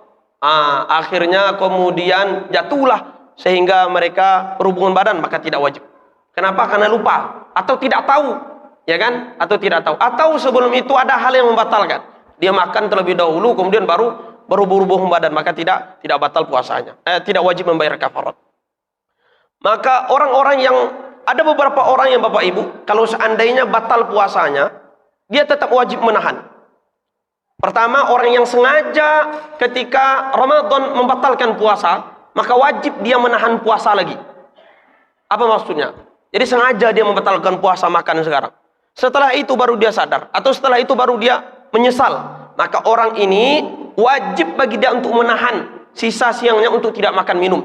Akhirnya kemudian jatuhlah sehingga mereka berhubungan badan, maka tidak wajib. Kenapa? Karena lupa atau tidak tahu, ya kan? Atau tidak tahu. Atau sebelum itu ada hal yang membatalkan. Dia makan terlebih dahulu, kemudian baru berhubung badan, maka tidak batal puasanya. Tidak wajib membayar kafarat. Maka ada beberapa orang yang Bapak Ibu, kalau seandainya batal puasanya, dia tetap wajib menahan. Pertama, orang yang sengaja ketika Ramadan membatalkan puasa, maka wajib dia menahan puasa lagi. Apa maksudnya? Jadi sengaja dia membatalkan puasa makan sekarang. Setelah itu baru dia sadar, atau setelah itu baru dia menyesal. Maka orang ini wajib bagi dia untuk menahan sisa siangnya untuk tidak makan minum.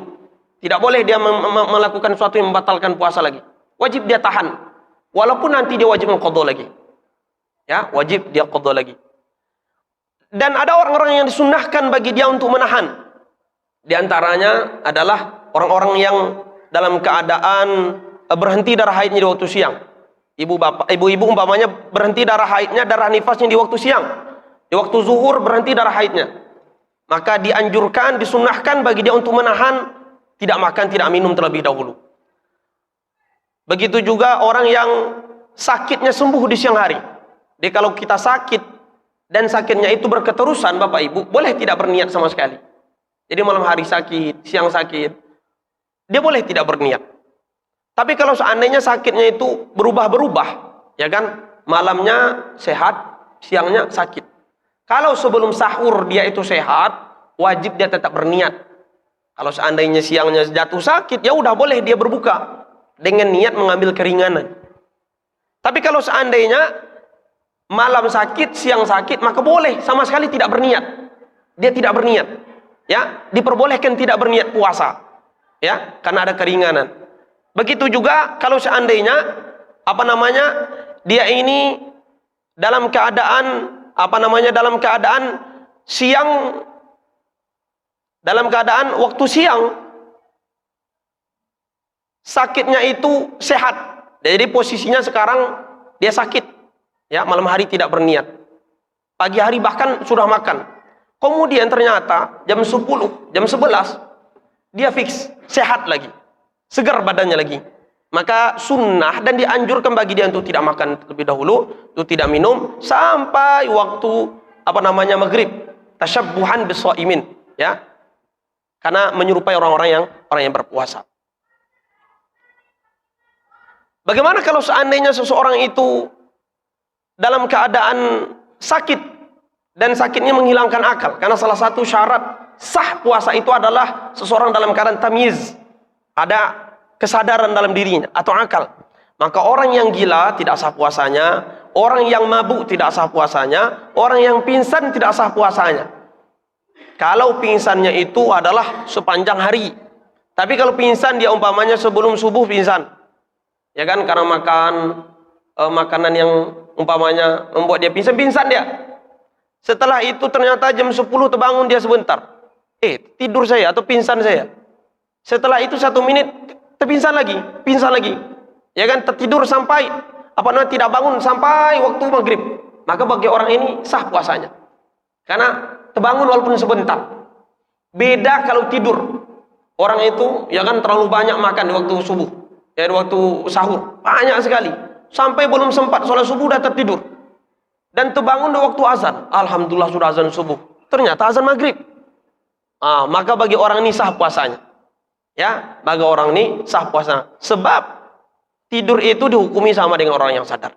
Tidak boleh dia melakukan sesuatu yang membatalkan puasa lagi. Wajib dia tahan. Walaupun nanti dia wajib mengqadha lagi. Ya, wajib dia qadha lagi. Dan ada orang-orang yang disunnahkan bagi dia untuk menahan. Di antaranya adalah orang-orang yang dalam keadaan berhenti darah haidnya di waktu siang. Ibu-ibu umpamanya berhenti darah haidnya, darah nifasnya di waktu siang. Di waktu zuhur berhenti darah haidnya. Maka dianjurkan, disunnahkan bagi dia untuk menahan, tidak makan, tidak minum terlebih dahulu. Begitu juga orang yang sakitnya sembuh di siang hari. Jadi kalau kita sakit dan sakitnya itu berketerusan, Bapak Ibu, boleh tidak berniat sama sekali. Jadi malam hari sakit, siang sakit, dia boleh tidak berniat. Tapi kalau seandainya sakitnya itu berubah-berubah, ya kan, malamnya sehat, siangnya sakit. Kalau sebelum sahur dia itu sehat, wajib dia tetap berniat. Kalau seandainya siangnya jatuh sakit, ya udah boleh dia berbuka dengan niat mengambil keringanan. Tapi kalau seandainya malam sakit, siang sakit, maka boleh sama sekali tidak berniat. Dia tidak berniat. Ya, diperbolehkan tidak berniat puasa. Ya, karena ada keringanan. Begitu juga kalau seandainya dia ini dalam keadaan siang, dalam keadaan waktu siang sakitnya itu sehat. Jadi posisinya sekarang dia sakit. Ya, malam hari tidak berniat. Pagi hari bahkan sudah makan. Kemudian ternyata jam 10, jam 11 dia fix sehat lagi. Segar badannya lagi. Maka sunnah dan dianjurkan bagi dia untuk tidak makan terlebih dahulu, untuk tidak minum sampai waktu maghrib. Tasyabbuhan bis-shaimin, ya. karena menyerupai orang yang berpuasa. Bagaimana kalau seandainya seseorang itu dalam keadaan sakit dan sakitnya menghilangkan akal? Karena salah satu syarat sah puasa itu adalah seseorang dalam keadaan tamyiz, ada kesadaran dalam dirinya atau akal. Maka orang yang gila tidak sah puasanya, orang yang mabuk tidak sah puasanya, orang yang pingsan tidak sah puasanya. Kalau pingsannya itu adalah sepanjang hari. Tapi kalau pingsan dia umpamanya sebelum subuh pingsan, ya kan, karena makan makanan yang umpamanya membuat dia pingsan dia. Setelah itu ternyata jam 10 terbangun dia sebentar. Tidur saya atau pingsan saya. Setelah itu 1 menit terpingsan lagi, pingsan lagi. Ya kan, tertidur sampai tidak bangun sampai waktu maghrib. Maka bagi orang ini sah puasanya. Karena terbangun walaupun sebentar. Beda kalau tidur. Orang itu ya kan terlalu banyak makan di waktu subuh. Ya, di waktu sahur. Banyak sekali. Sampai belum sempat sholat subuh udah tertidur. Dan terbangun di waktu azan. Alhamdulillah sudah azan subuh. Ternyata azan maghrib. Maka bagi orang ini sah puasanya. Ya, bagi orang ini sah puasanya. Sebab tidur itu dihukumi sama dengan orang yang sadar.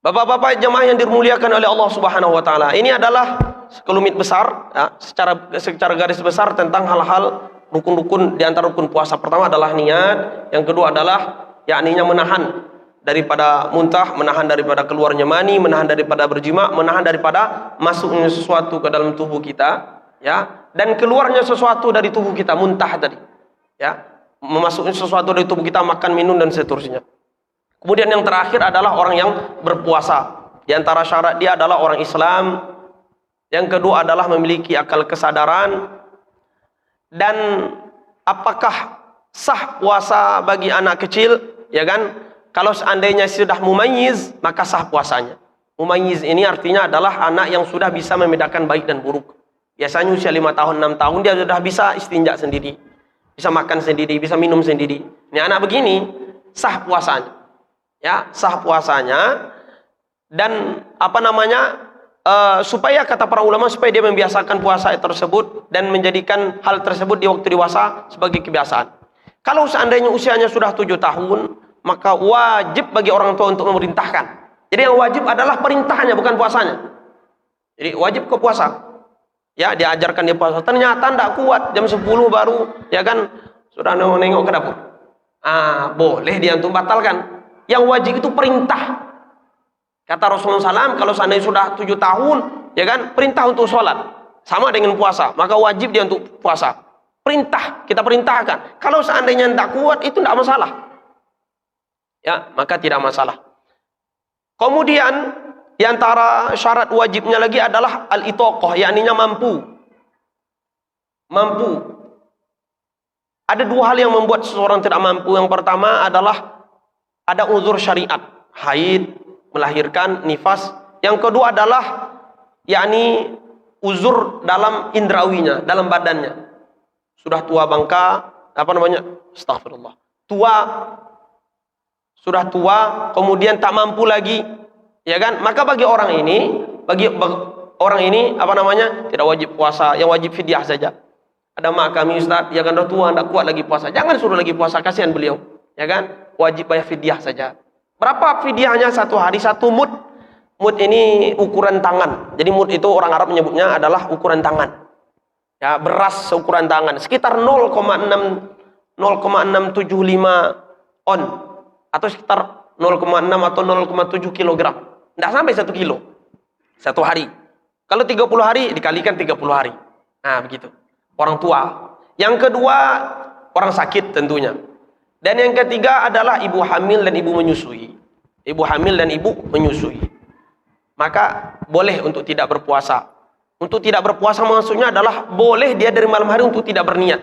Bapak-bapak jemaah yang dimuliakan oleh Allah Subhanahu wa taala, ini adalah sekelumit besar ya, secara garis besar tentang hal-hal rukun-rukun. Di antara rukun puasa pertama adalah niat, yang kedua adalah yakninya menahan daripada muntah, menahan daripada keluarnya mani, menahan daripada berjima, menahan daripada masuknya sesuatu ke dalam tubuh kita, ya, dan keluarnya sesuatu dari tubuh kita, muntah tadi, ya, memasukkan sesuatu dari tubuh kita, makan, minum dan seterusnya. Kemudian yang terakhir adalah orang yang berpuasa. Di antara syarat dia adalah orang Islam. Yang kedua adalah memiliki akal kesadaran. Dan apakah sah puasa bagi anak kecil? Ya kan? Kalau seandainya sudah mumayyiz, maka sah puasanya. Mumayyiz ini artinya adalah anak yang sudah bisa membedakan baik dan buruk. Biasanya usia 5 tahun, 6 tahun dia sudah bisa istinja sendiri. Bisa makan sendiri, bisa minum sendiri. Ini anak begini, sah puasanya. Ya, sah puasanya. Dan supaya kata para ulama, supaya dia membiasakan puasa tersebut dan menjadikan hal tersebut di waktu dewasa sebagai kebiasaan. Kalau seandainya usianya sudah 7 tahun, maka wajib bagi orang tua untuk memerintahkan. Jadi yang wajib adalah perintahnya, bukan puasanya. Jadi wajib ke puasa. Ya, diajarkan dia puasa. Ternyata tidak kuat, jam 10 baru, ya kan, sudah nengok ke dapur. Boleh dia untuk batalkan. Yang wajib itu perintah. Kata Rasulullah SAW, kalau seandainya sudah 7 tahun, ya kan, perintah untuk sholat. Sama dengan puasa, maka wajib dia untuk puasa. Perintah, kita perintahkan. Kalau seandainya tidak kuat, itu tidak masalah. Ya, maka tidak masalah. Kemudian, di antara syarat wajibnya lagi adalah al-itoqah, yakninya mampu. Mampu. Ada 2 hal yang membuat seseorang tidak mampu. Yang pertama adalah ada uzur syariat, haid, melahirkan, nifas. Yang kedua adalah yakni uzur dalam indrawinya, dalam badannya. Sudah tua bangka, astagfirullah. Sudah tua, kemudian tak mampu lagi, ya kan? Maka bagi orang ini, tidak wajib puasa, yang wajib fidyah saja. Ada mak kami Ustaz, ya kan, udah tua, tidak kuat lagi puasa. Jangan suruh lagi puasa, kasihan beliau, ya kan? Wajib bayar fidyah saja. Berapa fidyahnya? 1 hari 1 mud. Mud ini ukuran tangan. Jadi mud itu orang Arab menyebutnya adalah ukuran tangan. Ya, beras seukuran tangan, sekitar 0,675 on, atau sekitar 0,6 atau 0,7 kilogram. Tidak sampai 1 kilo 1 hari. Kalau 30 hari dikalikan 30 hari. Nah, begitu. Orang tua. Yang kedua, orang sakit tentunya. Dan yang ketiga adalah ibu hamil dan ibu menyusui. Ibu hamil dan ibu menyusui. Maka boleh untuk tidak berpuasa. Untuk tidak berpuasa maksudnya adalah boleh dia dari malam hari untuk tidak berniat.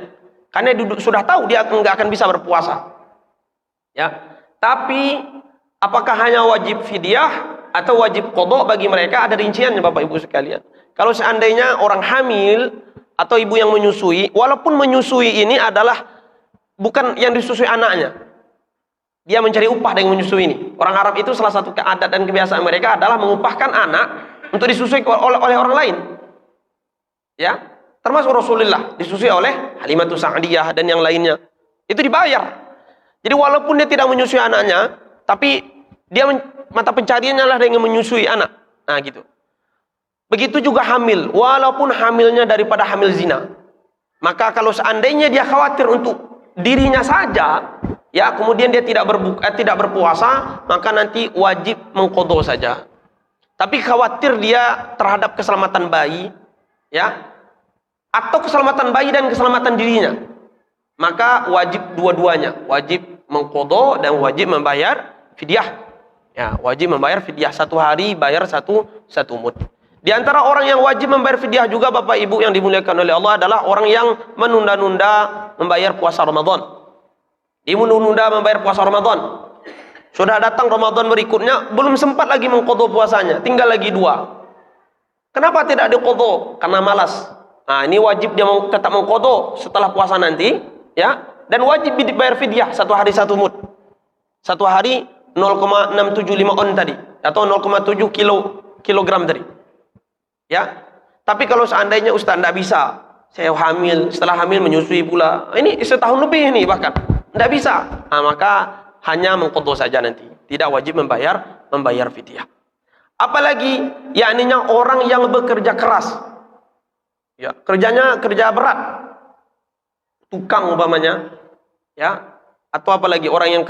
Karena dia sudah tahu dia nggak akan bisa berpuasa. Ya. Tapi apakah hanya wajib fidyah atau wajib qadha bagi mereka? Ada rinciannya Bapak Ibu sekalian. Kalau seandainya orang hamil atau ibu yang menyusui, walaupun menyusui ini adalah bukan yang disusui anaknya, dia mencari upah dengan menyusui ini. Orang Arab itu salah satu adat dan kebiasaan mereka adalah mengupahkan anak untuk disusui oleh orang lain. Ya, termasuk Rasulullah disusui oleh Halimatus Sa'diyah dan yang lainnya. Itu dibayar. Jadi walaupun dia tidak menyusui anaknya, tapi dia mata pencariannya adalah dengan menyusui anak. Nah gitu. Begitu juga hamil, walaupun hamilnya daripada hamil zina. Maka kalau seandainya dia khawatir untuk dirinya saja, ya kemudian dia tidak berpuasa, maka nanti wajib mengqadha saja. Tapi khawatir dia terhadap keselamatan bayi, ya, atau keselamatan bayi dan keselamatan dirinya, maka wajib dua-duanya, wajib mengqadha dan wajib membayar fidyah. Ya, wajib membayar fidyah, 1 hari bayar satu mud. Di antara orang yang wajib membayar fidyah juga Bapak Ibu yang dimuliakan oleh Allah adalah orang yang menunda-nunda membayar puasa Ramadan. Dia menunda membayar puasa Ramadan. Sudah datang Ramadan berikutnya, belum sempat lagi mengqadha puasanya, tinggal lagi 2. Kenapa tidak diqadha? Karena malas. Nah, ini wajib dia tetap mengqadha setelah puasa nanti, ya. Dan wajib dibayar fidyah 1 hari 1 mud. 1 hari 0,675 on tadi, atau 0,7 kilogram tadi. Ya. Tapi kalau seandainya Ustaz tidak bisa, saya hamil, setelah hamil menyusui pula, ini setahun lebih ini bahkan tidak bisa, nah, maka hanya mengqadha saja nanti, tidak wajib membayar fidyah. Apalagi yakninya orang yang bekerja keras, ya, kerjanya kerja berat, tukang umpamanya, ya, atau apalagi orang yang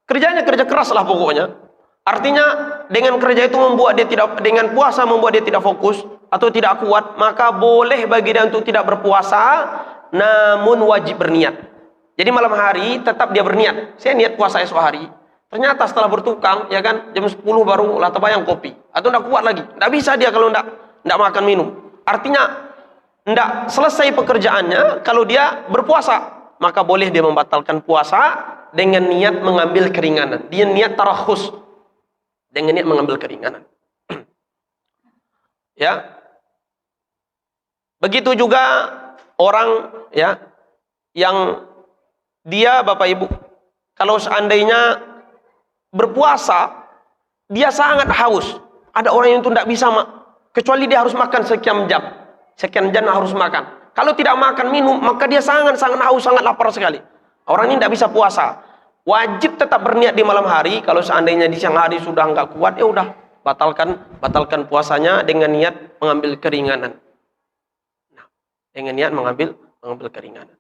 kerjanya kerja keras lah pokoknya. Artinya dengan kerja itu membuat dia tidak, dengan puasa membuat dia tidak fokus atau tidak kuat, maka boleh bagi dia untuk tidak berpuasa, namun wajib berniat. Jadi malam hari tetap dia berniat, saya niat puasa esok hari. Ternyata setelah bertukang, ya kan, jam 10 baru lah terbayang kopi, atau tidak kuat lagi, tidak bisa dia kalau tidak makan minum. Artinya tidak selesai pekerjaannya kalau dia berpuasa, maka boleh dia membatalkan puasa dengan niat mengambil keringanan. Dia niat tarakhus dengan niat mengambil keringanan. Ya. Begitu juga orang, ya, yang dia Bapak Ibu, kalau seandainya berpuasa, dia sangat haus. Ada orang yang itu tidak bisa, kecuali dia harus makan sekian jam harus makan. Kalau tidak makan minum, maka dia sangat haus, sangat lapar sekali. Orang ini tidak bisa puasa. Wajib tetap berniat di malam hari. Kalau seandainya di siang hari sudah enggak kuat, ya udah batalkan puasanya dengan niat mengambil keringanan. Nah, dengan niat mengambil keringanan.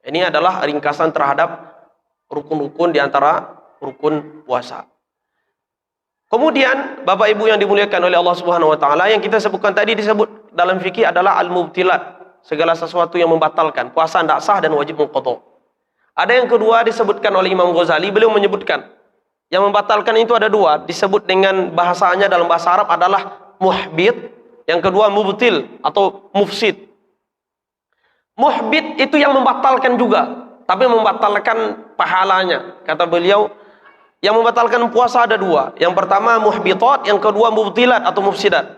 Ini adalah ringkasan terhadap rukun-rukun di antara rukun puasa. Kemudian Bapak Ibu yang dimuliakan oleh Allah Subhanahu wa taala, yang kita sebutkan tadi disebut dalam fikih adalah al-mubtilat, segala sesuatu yang membatalkan puasa, tidak sah dan wajib mengqadha. Ada yang kedua disebutkan oleh Imam Ghazali, beliau menyebutkan yang membatalkan itu ada 2, disebut dengan bahasanya dalam bahasa Arab adalah muhbit, yang kedua mubtil atau mufsid. Muhbit itu yang membatalkan juga, tapi membatalkan pahalanya. Kata beliau, yang membatalkan puasa ada 2. Yang pertama muhbitat, yang kedua mubtilat atau mufsidat.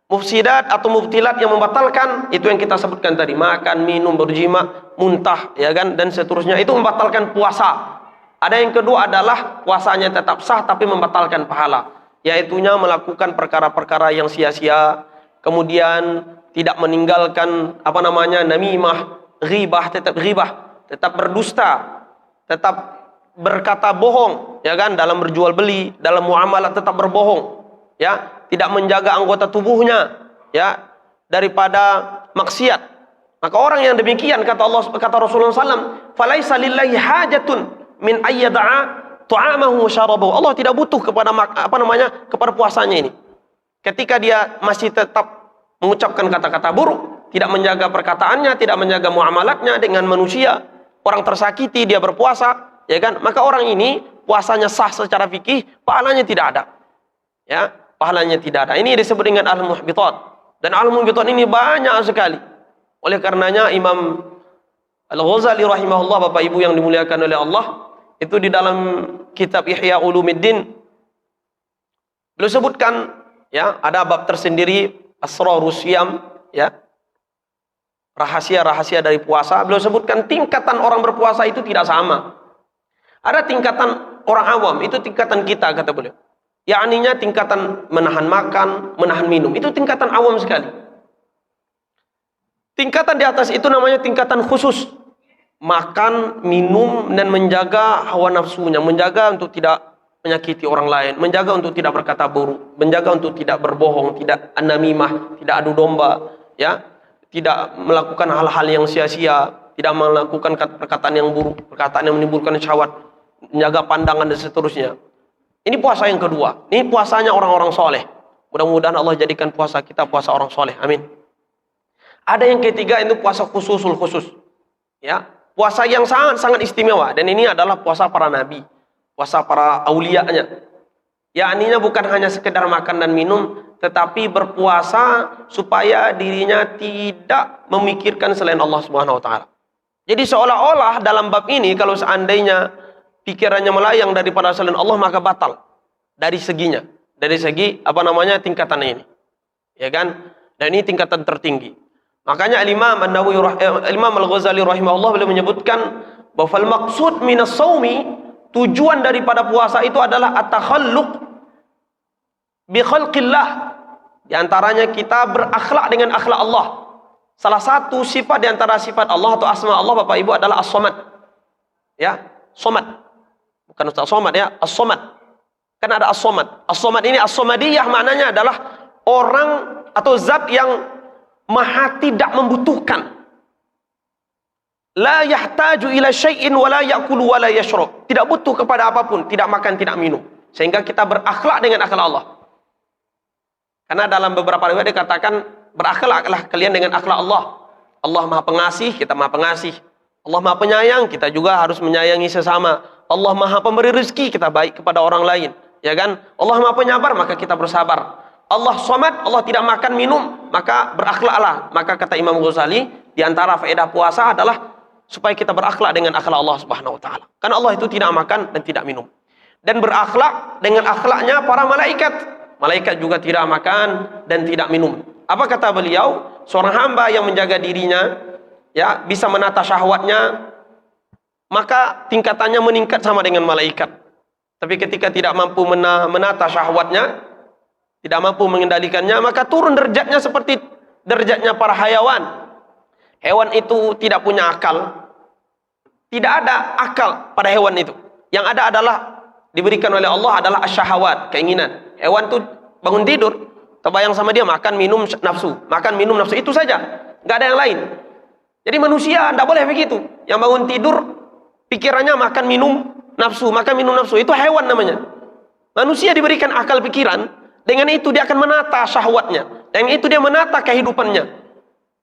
Mufsidat atau mubtilat yang membatalkan itu yang kita sebutkan tadi, makan, minum, berjima, muntah, ya kan, dan seterusnya, itu membatalkan puasa. Ada yang kedua adalah puasanya tetap sah tapi membatalkan pahala, yaitunya melakukan perkara-perkara yang sia-sia, kemudian tidak meninggalkan namimah, ghibah, tetap berdusta, tetap berkata bohong, ya kan, dalam berjual beli, dalam muamalah tetap berbohong, ya, tidak menjaga anggota tubuhnya, ya, daripada maksiat. Maka orang yang demikian, kata Rasulullah SAW, falaisa lillahi hajatun min ayyada'a tu'amahu wa syarabahu. Allah tidak butuh kepada kepada puasanya ini. Ketika dia masih tetap mengucapkan kata-kata buruk, tidak menjaga perkataannya, tidak menjaga muamalatnya dengan manusia, orang tersakiti dia berpuasa, ya kan, maka orang ini puasanya sah secara fikih, pahalanya tidak ada, ya, pahalanya tidak ada. Ini disebut dengan al-muhbitat, dan al-muhbitat ini banyak sekali. Oleh karenanya Imam Al-Ghazali rahimahullah, Bapak Ibu yang dimuliakan oleh Allah, itu di dalam kitab Ihya Ulumuddin beliau sebutkan, ya, ada bab tersendiri Asrarus Syiyam, ya, rahasia-rahasia dari puasa. Beliau sebutkan tingkatan orang berpuasa itu tidak sama. Ada tingkatan orang awam, itu tingkatan kita, kata beliau. Yakninya tingkatan menahan makan, menahan minum, itu tingkatan awam sekali. Tingkatan di atas itu namanya tingkatan khusus. Makan, minum, dan menjaga hawa nafsunya, menjaga untuk tidak menyakiti orang lain, menjaga untuk tidak berkata buruk, menjaga untuk tidak berbohong, tidak namimah, tidak adu domba, ya, tidak melakukan hal-hal yang sia-sia, tidak melakukan perkataan yang buruk, perkataan yang menimbulkan syahwat, menjaga pandangan dan seterusnya. Ini puasa yang kedua. Ini puasanya orang-orang soleh. Mudah-mudahan Allah jadikan puasa kita puasa orang soleh. Amin. Ada yang ketiga, itu puasa khususul khusus. Ya, puasa yang sangat-sangat istimewa. Dan ini adalah puasa para nabi, puasa para aulianya. Yakninya bukan hanya sekedar makan dan minum, tetapi berpuasa supaya dirinya tidak memikirkan selain Allah Subhanahu wa taala. Jadi seolah-olah dalam bab ini kalau seandainya pikirannya melayang daripada selain Allah, maka batal dari seginya. Dari segi tingkatan ini. Ya kan? Dan ini tingkatan tertinggi. Makanya Imam Al-Ghazali rahimahullah beliau menyebutkan bahwa fal maqsud minas shaumi, tujuan daripada puasa itu adalah at-takhalluq bi khalqillah. Di antaranya kita berakhlak dengan akhlak Allah. Salah satu sifat di antara sifat Allah atau asma Allah Bapak Ibu adalah As-Samad. Ya, Somad. Bukan Ustaz Somad ya, As-Samad. Kan ada As-Samad. As-Samad ini As-Samadiyah maknanya adalah orang atau zat yang maha tidak membutuhkan. La yahtaju ila syai'in wa la ya'kulu wa la yashrab. Tidak butuh kepada apapun, tidak makan, tidak minum. Sehingga kita berakhlak dengan akhlak Allah. Karena dalam beberapa riwayat dikatakan berakhlaklah kalian dengan akhlak Allah. Allah Maha Pengasih, kita Maha Pengasih. Allah Maha Penyayang, kita juga harus menyayangi sesama. Allah Maha Pemberi rezeki, kita baik kepada orang lain, ya kan? Allah Maha Penyabar, maka kita bersabar. Allah Somad, Allah tidak makan minum, maka berakhlaklah. Maka kata Imam Ghazali, di antara faedah puasa adalah supaya kita berakhlak dengan akhlak Allah Subhanahu wa taala. Karena Allah itu tidak makan dan tidak minum. Dan berakhlak dengan akhlaknya para malaikat. Malaikat juga tidak makan dan tidak minum. Apa kata beliau? Seorang hamba yang menjaga dirinya, ya, bisa menata syahwatnya, maka tingkatannya meningkat sama dengan malaikat. Tapi ketika tidak mampu menata syahwatnya, tidak mampu mengendalikannya, maka turun derajatnya seperti derajatnya para hayawan. Hewan itu tidak punya akal. Tidak ada akal pada hewan itu. Yang ada adalah diberikan oleh Allah adalah asyahawat, keinginan. Hewan itu bangun tidur, terbayang sama dia makan, minum, nafsu. Makan, minum, nafsu, itu saja. Nggak ada yang lain. Jadi manusia tidak boleh begitu. Yang bangun tidur, pikirannya makan, minum, nafsu. Makan, minum, nafsu. Itu hewan namanya. Manusia diberikan akal pikiran. Dengan itu dia akan menata syahwatnya. Dengan itu dia menata kehidupannya.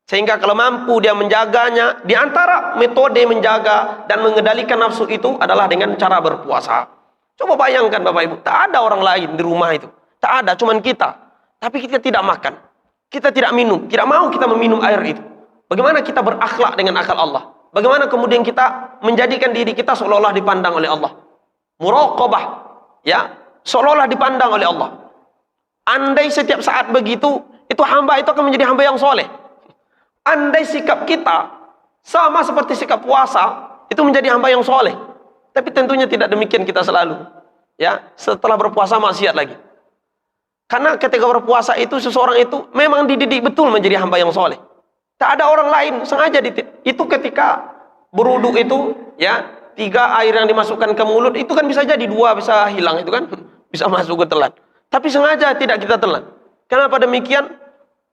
Sehingga kalau mampu dia menjaganya, di antara metode menjaga dan mengendalikan nafsu itu adalah dengan cara berpuasa. Coba bayangkan Bapak Ibu, tak ada orang lain di rumah itu. Tak ada, cuman kita. Tapi kita tidak makan. Kita tidak minum. Tidak mau kita meminum air itu. Bagaimana kita berakhlak dengan akal Allah? Bagaimana kemudian kita menjadikan diri kita seolah-olah dipandang oleh Allah? Muraqabah. Ya, seolah-olah dipandang oleh Allah. Andai setiap saat begitu, itu hamba itu akan menjadi hamba yang soleh. Andai sikap kita sama seperti sikap puasa, itu menjadi hamba yang soleh. Tapi tentunya tidak demikian kita selalu. Ya, setelah berpuasa maksiat lagi. Karena ketika berpuasa itu seseorang itu memang dididik betul menjadi hamba yang soleh. Tak ada orang lain sengaja itu ketika berwudu itu, ya, 3 air yang dimasukkan ke mulut itu kan bisa jadi 2 bisa hilang itu kan, bisa masuk ke telan. Tapi sengaja tidak kita telan. Kenapa demikian?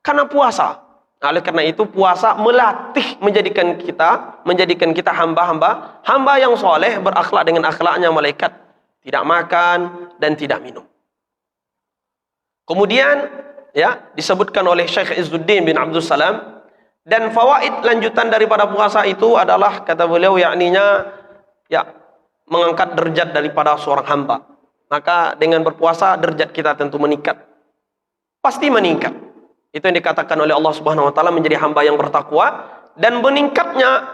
Karena puasa. Nah, oleh karena itu puasa melatih menjadikan kita hamba yang soleh, berakhlak dengan akhlaknya malaikat, tidak makan dan tidak minum. Kemudian ya disebutkan oleh Syekh Izzuddin bin Abdul Salam, dan fawaid lanjutan daripada puasa itu adalah kata beliau yakninya ya mengangkat derajat daripada seorang hamba. Maka dengan berpuasa derajat kita tentu meningkat. Pasti meningkat. Itu yang dikatakan oleh Allah Subhanahu wa taala menjadi hamba yang bertakwa, dan meningkatnya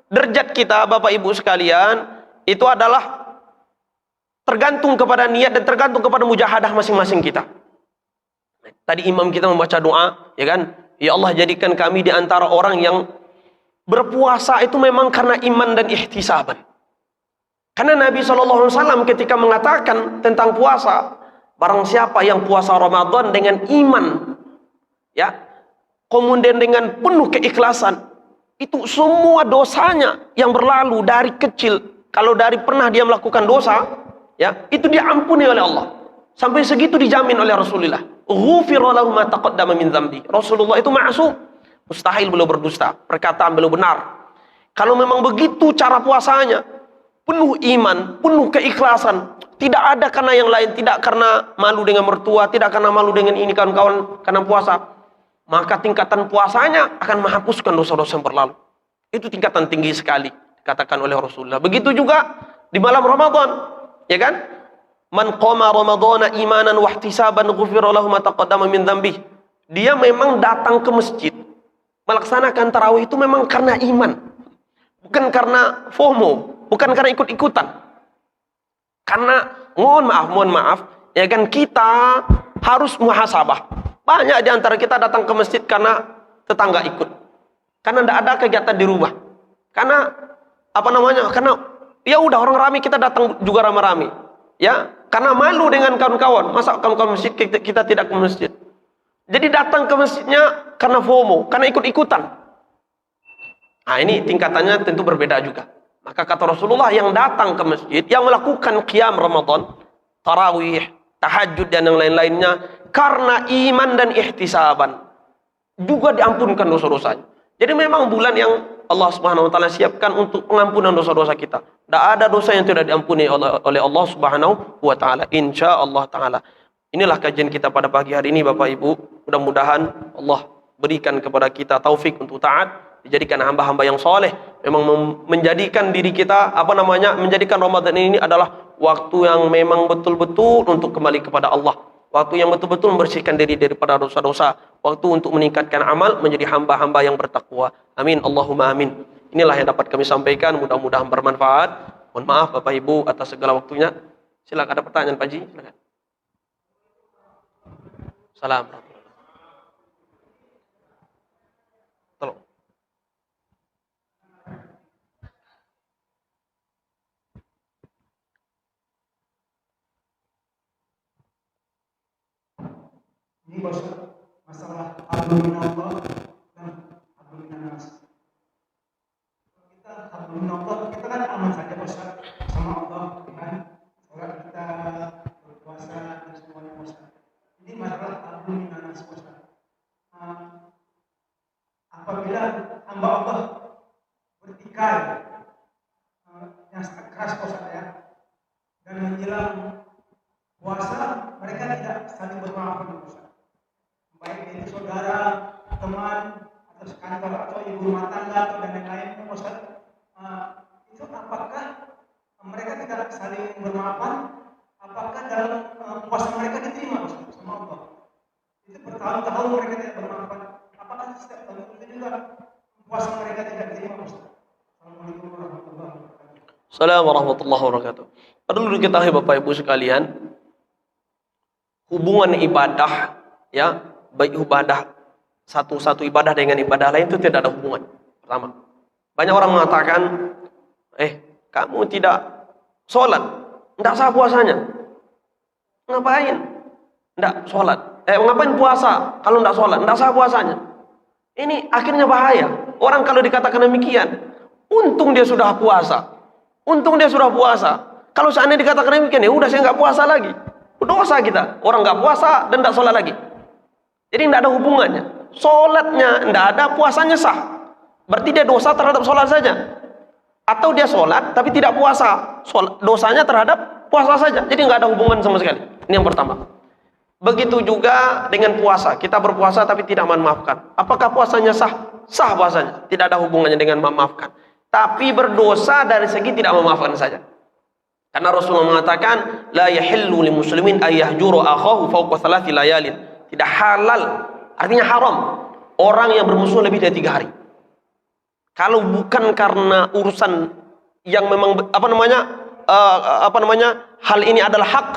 derajat kita Bapak Ibu sekalian itu adalah tergantung kepada niat dan tergantung kepada mujahadah masing-masing kita. Tadi imam kita membaca doa, ya kan? Ya Allah, jadikan kami di antara orang yang berpuasa itu memang karena iman dan ihtisaban. Karena Nabi SAW ketika mengatakan tentang puasa, barang siapa yang puasa Ramadan dengan iman, ya, kemudian dengan penuh keikhlasan, itu semua dosanya yang berlalu dari kecil, kalau dari pernah dia melakukan dosa, ya, itu diampuni oleh Allah. Sampai segitu dijamin oleh Rasulullah. Ghufira lahu ma taqaddama min dzambi. Rasulullah itu ma'sum. Mustahil beliau berdusta, perkataan beliau benar. Kalau memang begitu cara puasanya, penuh iman, penuh keikhlasan, tidak ada karena yang lain, tidak karena malu dengan mertua, tidak karena malu dengan ini kawan-kawan, karena puasa, maka tingkatan puasanya akan menghapuskan dosa-dosa yang berlalu. Itu tingkatan tinggi sekali dikatakan oleh Rasulullah. Begitu juga di malam Ramadan, ya kan? Man qama ramadhana imanan wa ihtisaban ghufira lahu ma taqaddama min dzambih. Dia memang datang ke masjid melaksanakan tarawih itu memang karena iman, bukan karena FOMO, bukan karena ikut-ikutan. Karena mohon maaf, ya kan, kita harus muhasabah. Banyak di antara kita datang ke masjid karena tetangga ikut, karena tidak ada kegiatan di rumah, karena karena ya udah orang ramai kita datang juga ramai-ramai, ya, karena malu dengan kawan-kawan. Masa kawan-kawan masjid kita tidak ke masjid? Jadi datang ke masjidnya karena FOMO, karena ikut-ikutan. Nah, ini tingkatannya tentu berbeda juga. Maka kata Rasulullah, yang datang ke masjid, yang melakukan qiyam Ramadan, tarawih, tahajud dan yang lain-lainnya karena iman dan ihtisaban, juga diampunkan dosa-dosanya. Jadi memang bulan yang Allah Subhanahu wa taala siapkan untuk pengampunan dosa-dosa kita. Tidak ada dosa yang tidak diampuni oleh Allah Subhanahu wa taala, insyaallah taala. Inilah kajian kita pada pagi hari ini Bapak Ibu. Mudah-mudahan Allah berikan kepada kita taufik untuk taat, dijadikan hamba-hamba yang soleh, memang menjadikan diri kita menjadikan Ramadan ini adalah waktu yang memang betul-betul untuk kembali kepada Allah, waktu yang betul-betul membersihkan diri daripada dosa-dosa, waktu untuk meningkatkan amal, menjadi hamba-hamba yang bertakwa. Amin, Allahumma amin. Inilah yang dapat kami sampaikan, mudah-mudahan bermanfaat. Mohon maaf Bapak Ibu atas segala waktunya. Silakan, ada pertanyaan Pak Ji, silakan. Salam. Tolong. Ini masalah abdullah dan abdullah. Kita abdullah, kita kan aman saja Ustaz sama Allah, kan? Sholat kita, berpuasa dan semuanya Ustaz. Ini masalah abdullah Ustaz. Apabila hamba Allah bertikai yang sangat keras Ustaz ya, dan menjelang puasa mereka tidak saling bermaafan Ustaz. Baik itu saudara, teman, atau sekantor, atau ibu rumah tangga, atau dan lain-lain, Ustaz. Itu apakah mereka tidak saling bermaafan? Apakah dalam puasa mereka diterima Ustaz sama Allah? Itu bertahun-tahun mereka tidak bermaafan. Apakah setiap tahun itu juga puasa mereka tidak diterima Ustaz? Assalamualaikum warahmatullahi wabarakatuh. Assalamualaikum warahmatullahi wabarakatuh. Perlu diketahui Bapak Ibu sekalian, hubungan ibadah, ya, baik ibadah satu ibadah dengan ibadah lain itu tidak ada hubungan. Pertama, banyak orang mengatakan, kamu tidak sholat, tidak sah puasanya. Ngapain? Tidak sholat. Ngapain puasa kalau tidak sholat? Tidak sah puasanya. Ini akhirnya bahaya. Orang kalau dikatakan demikian, untung dia sudah puasa. Untung dia sudah puasa. Kalau seandainya dikatakan demikian, ya udah saya nggak puasa lagi. Dosa kita. Orang nggak puasa dan tidak sholat lagi. Jadi tidak ada hubungannya. Sholatnya tidak ada, puasanya sah. Berarti dia dosa terhadap sholat saja. Atau dia sholat tapi tidak puasa, dosanya terhadap puasa saja. Jadi nggak ada hubungan sama sekali. Ini yang pertama. Begitu juga dengan puasa. Kita berpuasa tapi tidak memaafkan. Apakah puasanya sah? Sah puasanya. Tidak ada hubungannya dengan memaafkan. Tapi berdosa dari segi tidak memaafkan saja. Karena Rasulullah mengatakan, la yahillu li muslimin ayyahjuru akhahu fawqa thalathi layalin. Tidak halal, artinya haram, orang yang bermusuh lebih dari 3 hari. Kalau bukan karena urusan yang memang hal ini adalah hak,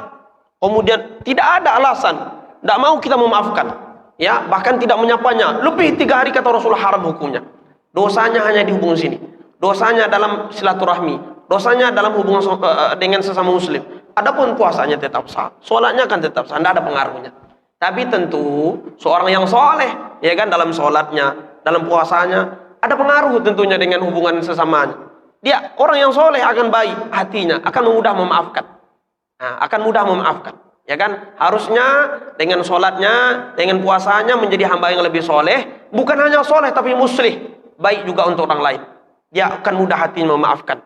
kemudian tidak ada alasan, tidak mau kita memaafkan, ya, bahkan tidak menyapanya, lebih 3 hari kata Rasulullah haram hukumnya. Dosanya hanya di hubungan sini, dosanya dalam silaturahmi, dosanya dalam hubungan dengan sesama muslim. Adapun puasanya tetap sah, sholatnya kan tetap sah, tidak ada pengaruhnya. Tapi tentu seorang yang soleh, ya kan, dalam sholatnya, dalam puasanya, ada pengaruh tentunya dengan hubungan sesamanya. Dia orang yang soleh akan baik hatinya, akan mudah memaafkan. Nah, akan mudah memaafkan. Ya kan, harusnya dengan sholatnya, dengan puasanya menjadi hamba yang lebih soleh. Bukan hanya soleh tapi muslih, baik juga untuk orang lain. Dia akan mudah hatinya memaafkan.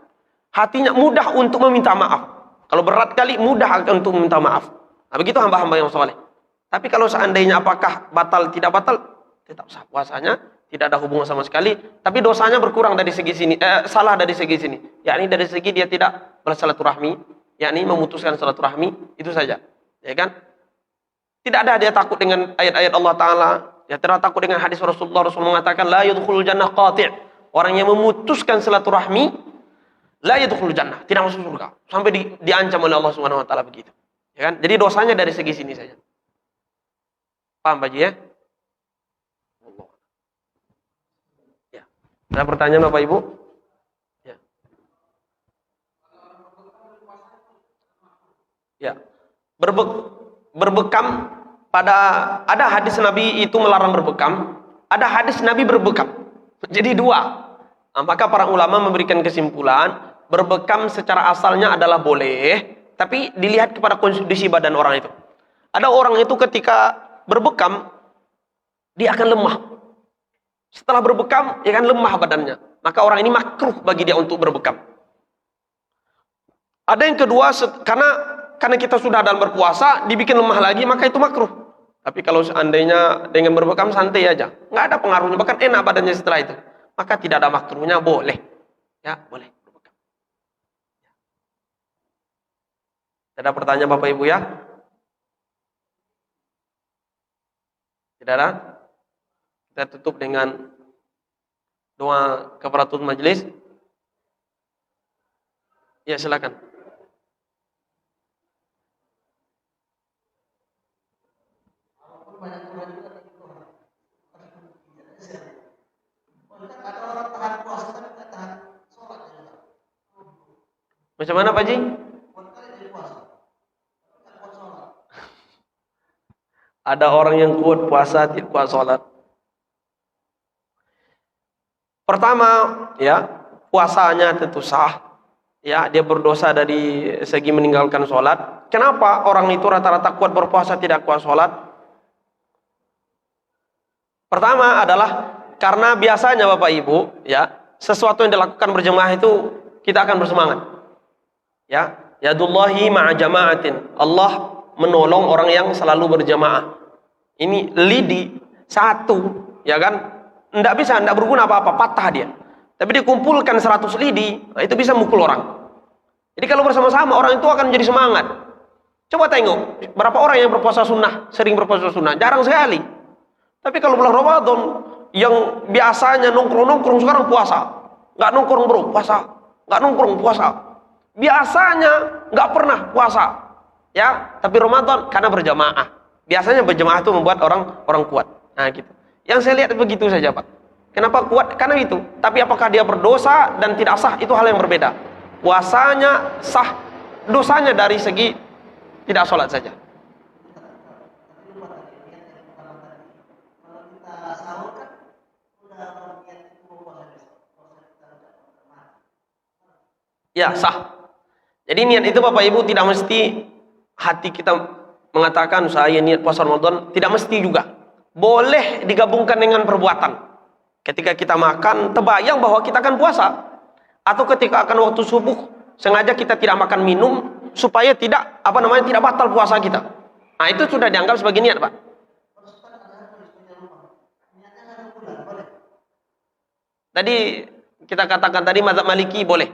Hatinya mudah untuk meminta maaf. Kalau berat kali mudah untuk meminta maaf. Nah, begitu hamba-hamba yang soleh. Tapi kalau seandainya apakah batal tidak batal, tetap sah puasanya, tidak ada hubungan sama sekali. Tapi dosanya berkurang dari segi sini, salah dari segi sini. Yakni dari segi dia tidak bersilaturahmi, yakni memutuskan silaturahmi, itu saja. Ya kan? Tidak ada dia takut dengan ayat-ayat Allah Ta'ala, ya tidak takut dengan hadis Rasulullah. Rasul mengatakan la yadkhulul jannah qati'. Orang yang memutuskan silaturahmi la yadkhulul jannah, tidak masuk surga. Sampai diancam oleh Allah Subhanahu wa taala begitu. Ya kan? Jadi dosanya dari segi sini saja. Paham Pak Ji ya? Ya. Ada pertanyaan Bapak Ibu? Ya. Ya. Berbekam pada ada hadis Nabi itu melarang berbekam, ada hadis Nabi berbekam. Jadi dua. Nah, maka para ulama memberikan kesimpulan berbekam secara asalnya adalah boleh, tapi dilihat kepada kondisi badan orang itu. Ada orang itu ketika berbekam dia akan lemah. Setelah berbekam dia akan lemah badannya. Maka orang ini makruh bagi dia untuk berbekam. Ada yang kedua, karena kita sudah dalam berpuasa dibikin lemah lagi, maka itu makruh. Tapi kalau seandainya dengan berbekam santai aja, nggak ada pengaruhnya, bahkan enak badannya setelah itu, maka tidak ada makruhnya, boleh. Ya, boleh berbekam. Ada pertanyaan Bapak Ibu ya? Tidak ada? Kita tutup dengan doa kafaratul majelis. Ya, silakan. Macam mana Pak Ji? Ada orang yang kuat puasa, tidak kuat sholat. Pertama, ya, puasanya tentu sah. Ya, dia berdosa dari segi meninggalkan sholat. Kenapa orang itu rata-rata kuat berpuasa, tidak kuat sholat? Pertama adalah karena biasanya Bapak Ibu, ya, sesuatu yang dilakukan berjemaah itu kita akan bersemangat. Ya, yadullahi ma'a jama'atin. Allah menolong orang yang selalu berjamaah. Ini lidi satu, ya kan? Enggak berguna apa-apa, patah dia. Tapi dikumpulkan 100 lidi, nah itu bisa mukul orang. Jadi kalau bersama-sama orang itu akan menjadi semangat. Coba tengok, berapa orang yang berpuasa sunnah, sering berpuasa sunnah? Jarang sekali. Tapi kalau bulan Ramadan, yang biasanya nongkrong-nongkrong sekarang puasa. Nggak nongkrong bro, puasa. Nggak nongkrong, puasa. Biasanya nggak pernah puasa. Ya, tapi Ramadan karena berjamaah. Biasanya berjamaah itu membuat orang kuat. Nah, gitu. Yang saya lihat begitu saja, Pak. Kenapa kuat? Karena itu. Tapi apakah dia berdosa dan tidak sah? Itu hal yang berbeda. Puasanya sah, dosanya dari segi tidak sholat saja. Ya, sah. Jadi niat itu Bapak Ibu tidak mesti hati kita mengatakan saya niat puasa Ramadan, tidak mesti juga. Boleh digabungkan dengan perbuatan. Ketika kita makan, terbayang bahwa kita akan puasa. Atau ketika akan waktu subuh, sengaja kita tidak makan minum supaya tidak tidak batal puasa kita. Nah, itu sudah dianggap sebagai niat, Pak. Tadi kita katakan tadi mazhab Maliki boleh.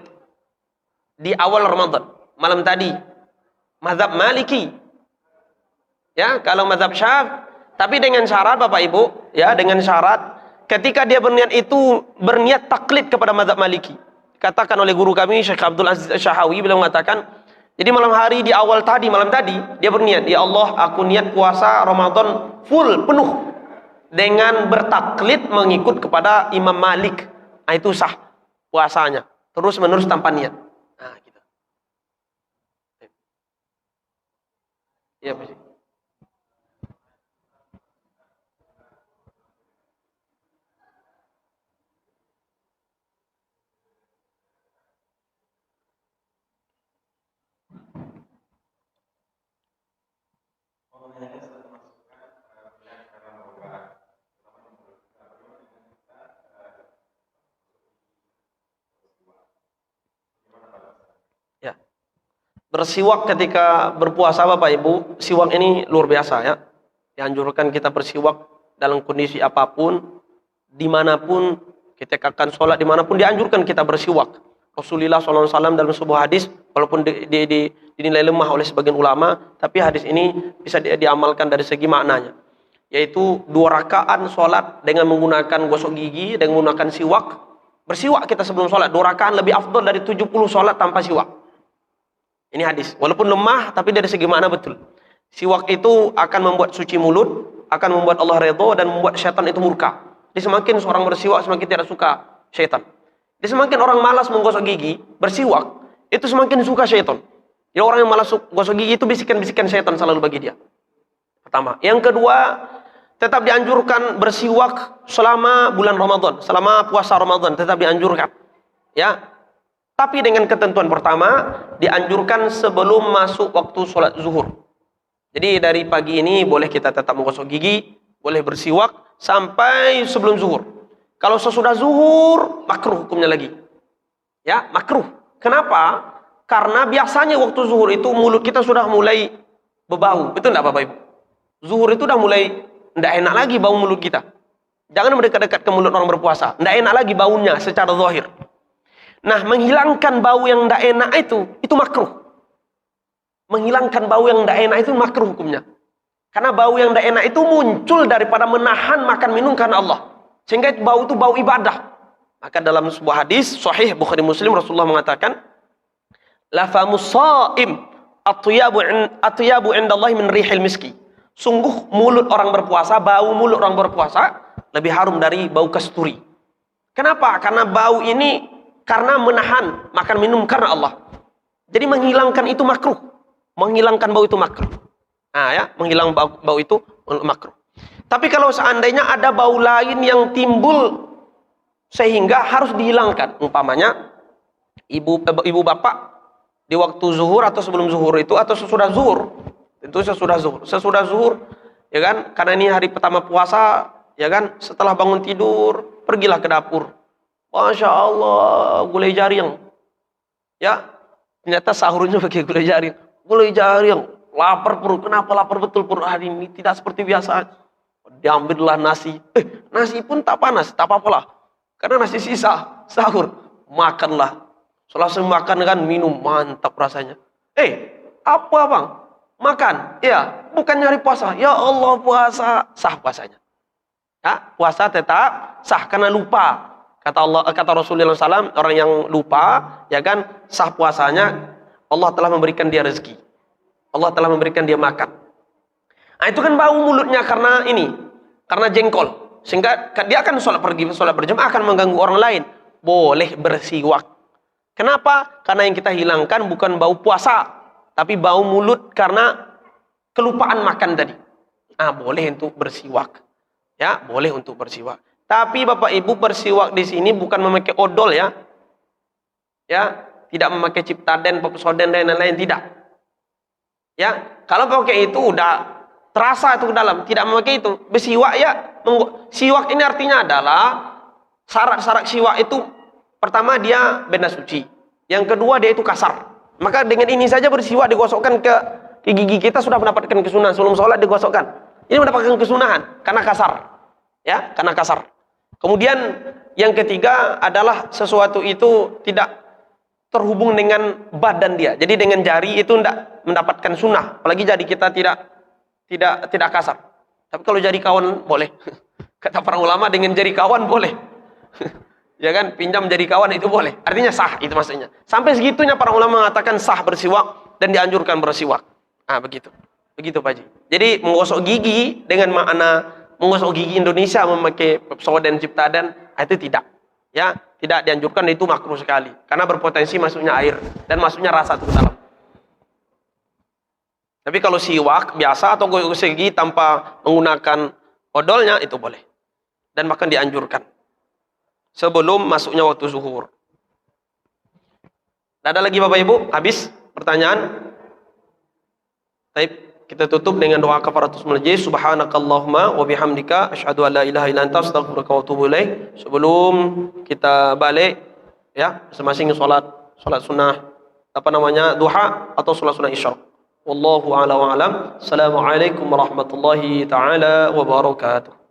Di awal Ramadan, malam tadi mazhab Maliki. Ya, kalau mazhab Syafi'i, tapi dengan syarat Bapak Ibu, ya, dengan syarat ketika dia berniat itu berniat taklid kepada mazhab Maliki. Katakan oleh guru kami Syekh Abdul Aziz Asy-Syahawi, beliau mengatakan, jadi malam hari di awal tadi, malam tadi dia berniat, ya Allah, aku niat puasa Ramadan full, penuh dengan bertaklid mengikut kepada Imam Malik. Nah, itu sah puasanya. Terus menerus tanpa niat. Nah, gitu. Iya, Pak. Bersiwak ketika berpuasa Bapak Ibu, siwak ini luar biasa ya. Dianjurkan kita bersiwak dalam kondisi apapun, dimanapun, ketika akan sholat dimanapun dianjurkan kita bersiwak. Rasulullah SAW dalam sebuah hadis, walaupun dinilai lemah oleh sebagian ulama, tapi hadis ini bisa diamalkan dari segi maknanya. Yaitu 2 rakaat sholat dengan menggunakan gosok gigi, dengan menggunakan siwak. Bersiwak kita sebelum sholat, 2 rakaat lebih afdal dari 70 sholat tanpa siwak. Ini hadis, walaupun lemah, tapi dari segi makna betul. Siwak itu akan membuat suci mulut, akan membuat Allah redha dan membuat syaitan itu murka. Jadi semakin seorang bersiwak, semakin tidak suka syaitan. Jadi semakin orang malas menggosok gigi, bersiwak, itu semakin suka syaitan. Jadi orang yang malas gosok gigi itu bisikan-bisikan syaitan selalu bagi dia. Pertama. Yang kedua, tetap dianjurkan bersiwak selama bulan Ramadan, selama puasa Ramadan tetap dianjurkan. Ya. Tapi dengan ketentuan pertama, dianjurkan sebelum masuk waktu sholat zuhur. Jadi dari pagi ini boleh kita tetap menggosok gigi, boleh bersiwak sampai sebelum zuhur. Kalau sesudah zuhur, makruh hukumnya lagi. Ya, makruh. Kenapa? Karena biasanya waktu zuhur itu mulut kita sudah mulai berbau. Betul enggak Bapak Ibu? Zuhur itu udah mulai enggak enak lagi bau mulut kita. Jangan mendekat-dekat ke mulut orang berpuasa. Enggak enak lagi baunya secara zahir. Nah, menghilangkan bau yang enggak enak itu makruh. Menghilangkan bau yang enggak enak itu makruh hukumnya. Karena bau yang enggak enak itu muncul daripada menahan makan minum karena Allah. Sehingga bau itu bau ibadah. Maka dalam sebuah hadis sahih Bukhari Muslim, Rasulullah mengatakan, la famus shaim atyabu indallahi min rihil miski. Sungguh mulut orang berpuasa, bau mulut orang berpuasa lebih harum dari bau kasturi. Kenapa? Karena bau ini karena menahan makan minum karena Allah. Jadi menghilangkan itu makruh. Menghilangkan bau itu makruh. Nah ya, menghilang bau itu makruh. Tapi kalau seandainya ada bau lain yang timbul sehingga harus dihilangkan, umpamanya ibu bapak di waktu zuhur atau sebelum zuhur itu atau sesudah zuhur, itu sesudah zuhur, ya kan? Karena ini hari pertama puasa, ya kan? Setelah bangun tidur, pergilah ke dapur. Masya Allah, gulai jaring, ya ternyata sahurnya pakai gulai jaring, lapar perut. Kenapa lapar betul perut hari ini? Tidak seperti biasa. Diambillah nasi. Nasi pun tak panas, tak apa-apalah. Karena nasi sisa, sahur. Makanlah. Selesai makan kan, minum. Mantap rasanya. Apa bang? Makan. Ya, bukan nyari puasa. Ya Allah puasa. Sah puasanya. Ya, puasa tetap sah karena lupa. Kata Rasulullah SAW, orang yang lupa, ya kan, sah puasanya. Allah telah memberikan dia rezeki. Allah telah memberikan dia makan. Nah, itu kan bau mulutnya karena ini, karena jengkol. Sehingga dia akan sholat berjamaah akan mengganggu orang lain. Boleh bersiwak. Kenapa? Karena yang kita hilangkan bukan bau puasa, tapi bau mulut karena kelupaan makan tadi. Boleh untuk bersiwak. Ya, boleh untuk bersiwak. Tapi Bapak Ibu bersiwak di sini bukan memakai odol ya. Ya, tidak memakai Ciptaden, Pepsodent dan lain-lain, tidak. Ya, kalau pakai itu udah terasa itu ke dalam, tidak memakai itu. Bersiwak ya, siwak ini artinya adalah syarat-syarat siwak itu pertama dia benda suci, yang kedua dia itu kasar. Maka dengan ini saja bersiwak digosokkan ke gigi kita sudah mendapatkan kesunahan. Sebelum sholat digosokkan, ini mendapatkan kesunahan karena kasar, ya, karena kasar. Kemudian yang ketiga adalah sesuatu itu tidak terhubung dengan badan dia. Jadi dengan jari itu tidak mendapatkan sunnah, apalagi jari kita tidak kasar. Tapi kalau jari kawan boleh. Kata para ulama dengan jari kawan boleh. Ya kan, pinjam jari kawan itu boleh. Artinya sah itu maksudnya. Sampai segitunya para ulama mengatakan sah bersiwak dan dianjurkan bersiwak. Begitu. Begitu Pak Haji. Jadi menggosok gigi dengan makna menggosok gigi Indonesia memakai Pepsodent, Ciptaden, itu tidak. Ya, tidak dianjurkan, itu makruh sekali. Karena berpotensi masuknya air dan masuknya rasa itu ke dalam. Tapi kalau siwak biasa atau gosok gigi tanpa menggunakan odolnya itu boleh. Dan bahkan dianjurkan. Sebelum masuknya waktu zuhur. Ada lagi Bapak Ibu? Habis pertanyaan? Baik, kita tutup dengan doa kafaratus majlis. Subhanakallahumma wa bihamdika asyhadu an la ilaha illa anta astaghfiruka wa atubu ilaik. Sebelum kita balik ya, masing-masing salat sunnah duha atau salat sunah isyraq. Wallahu a'lam wa alam. Assalamualaikum warahmatullahi taala wabarakatuh.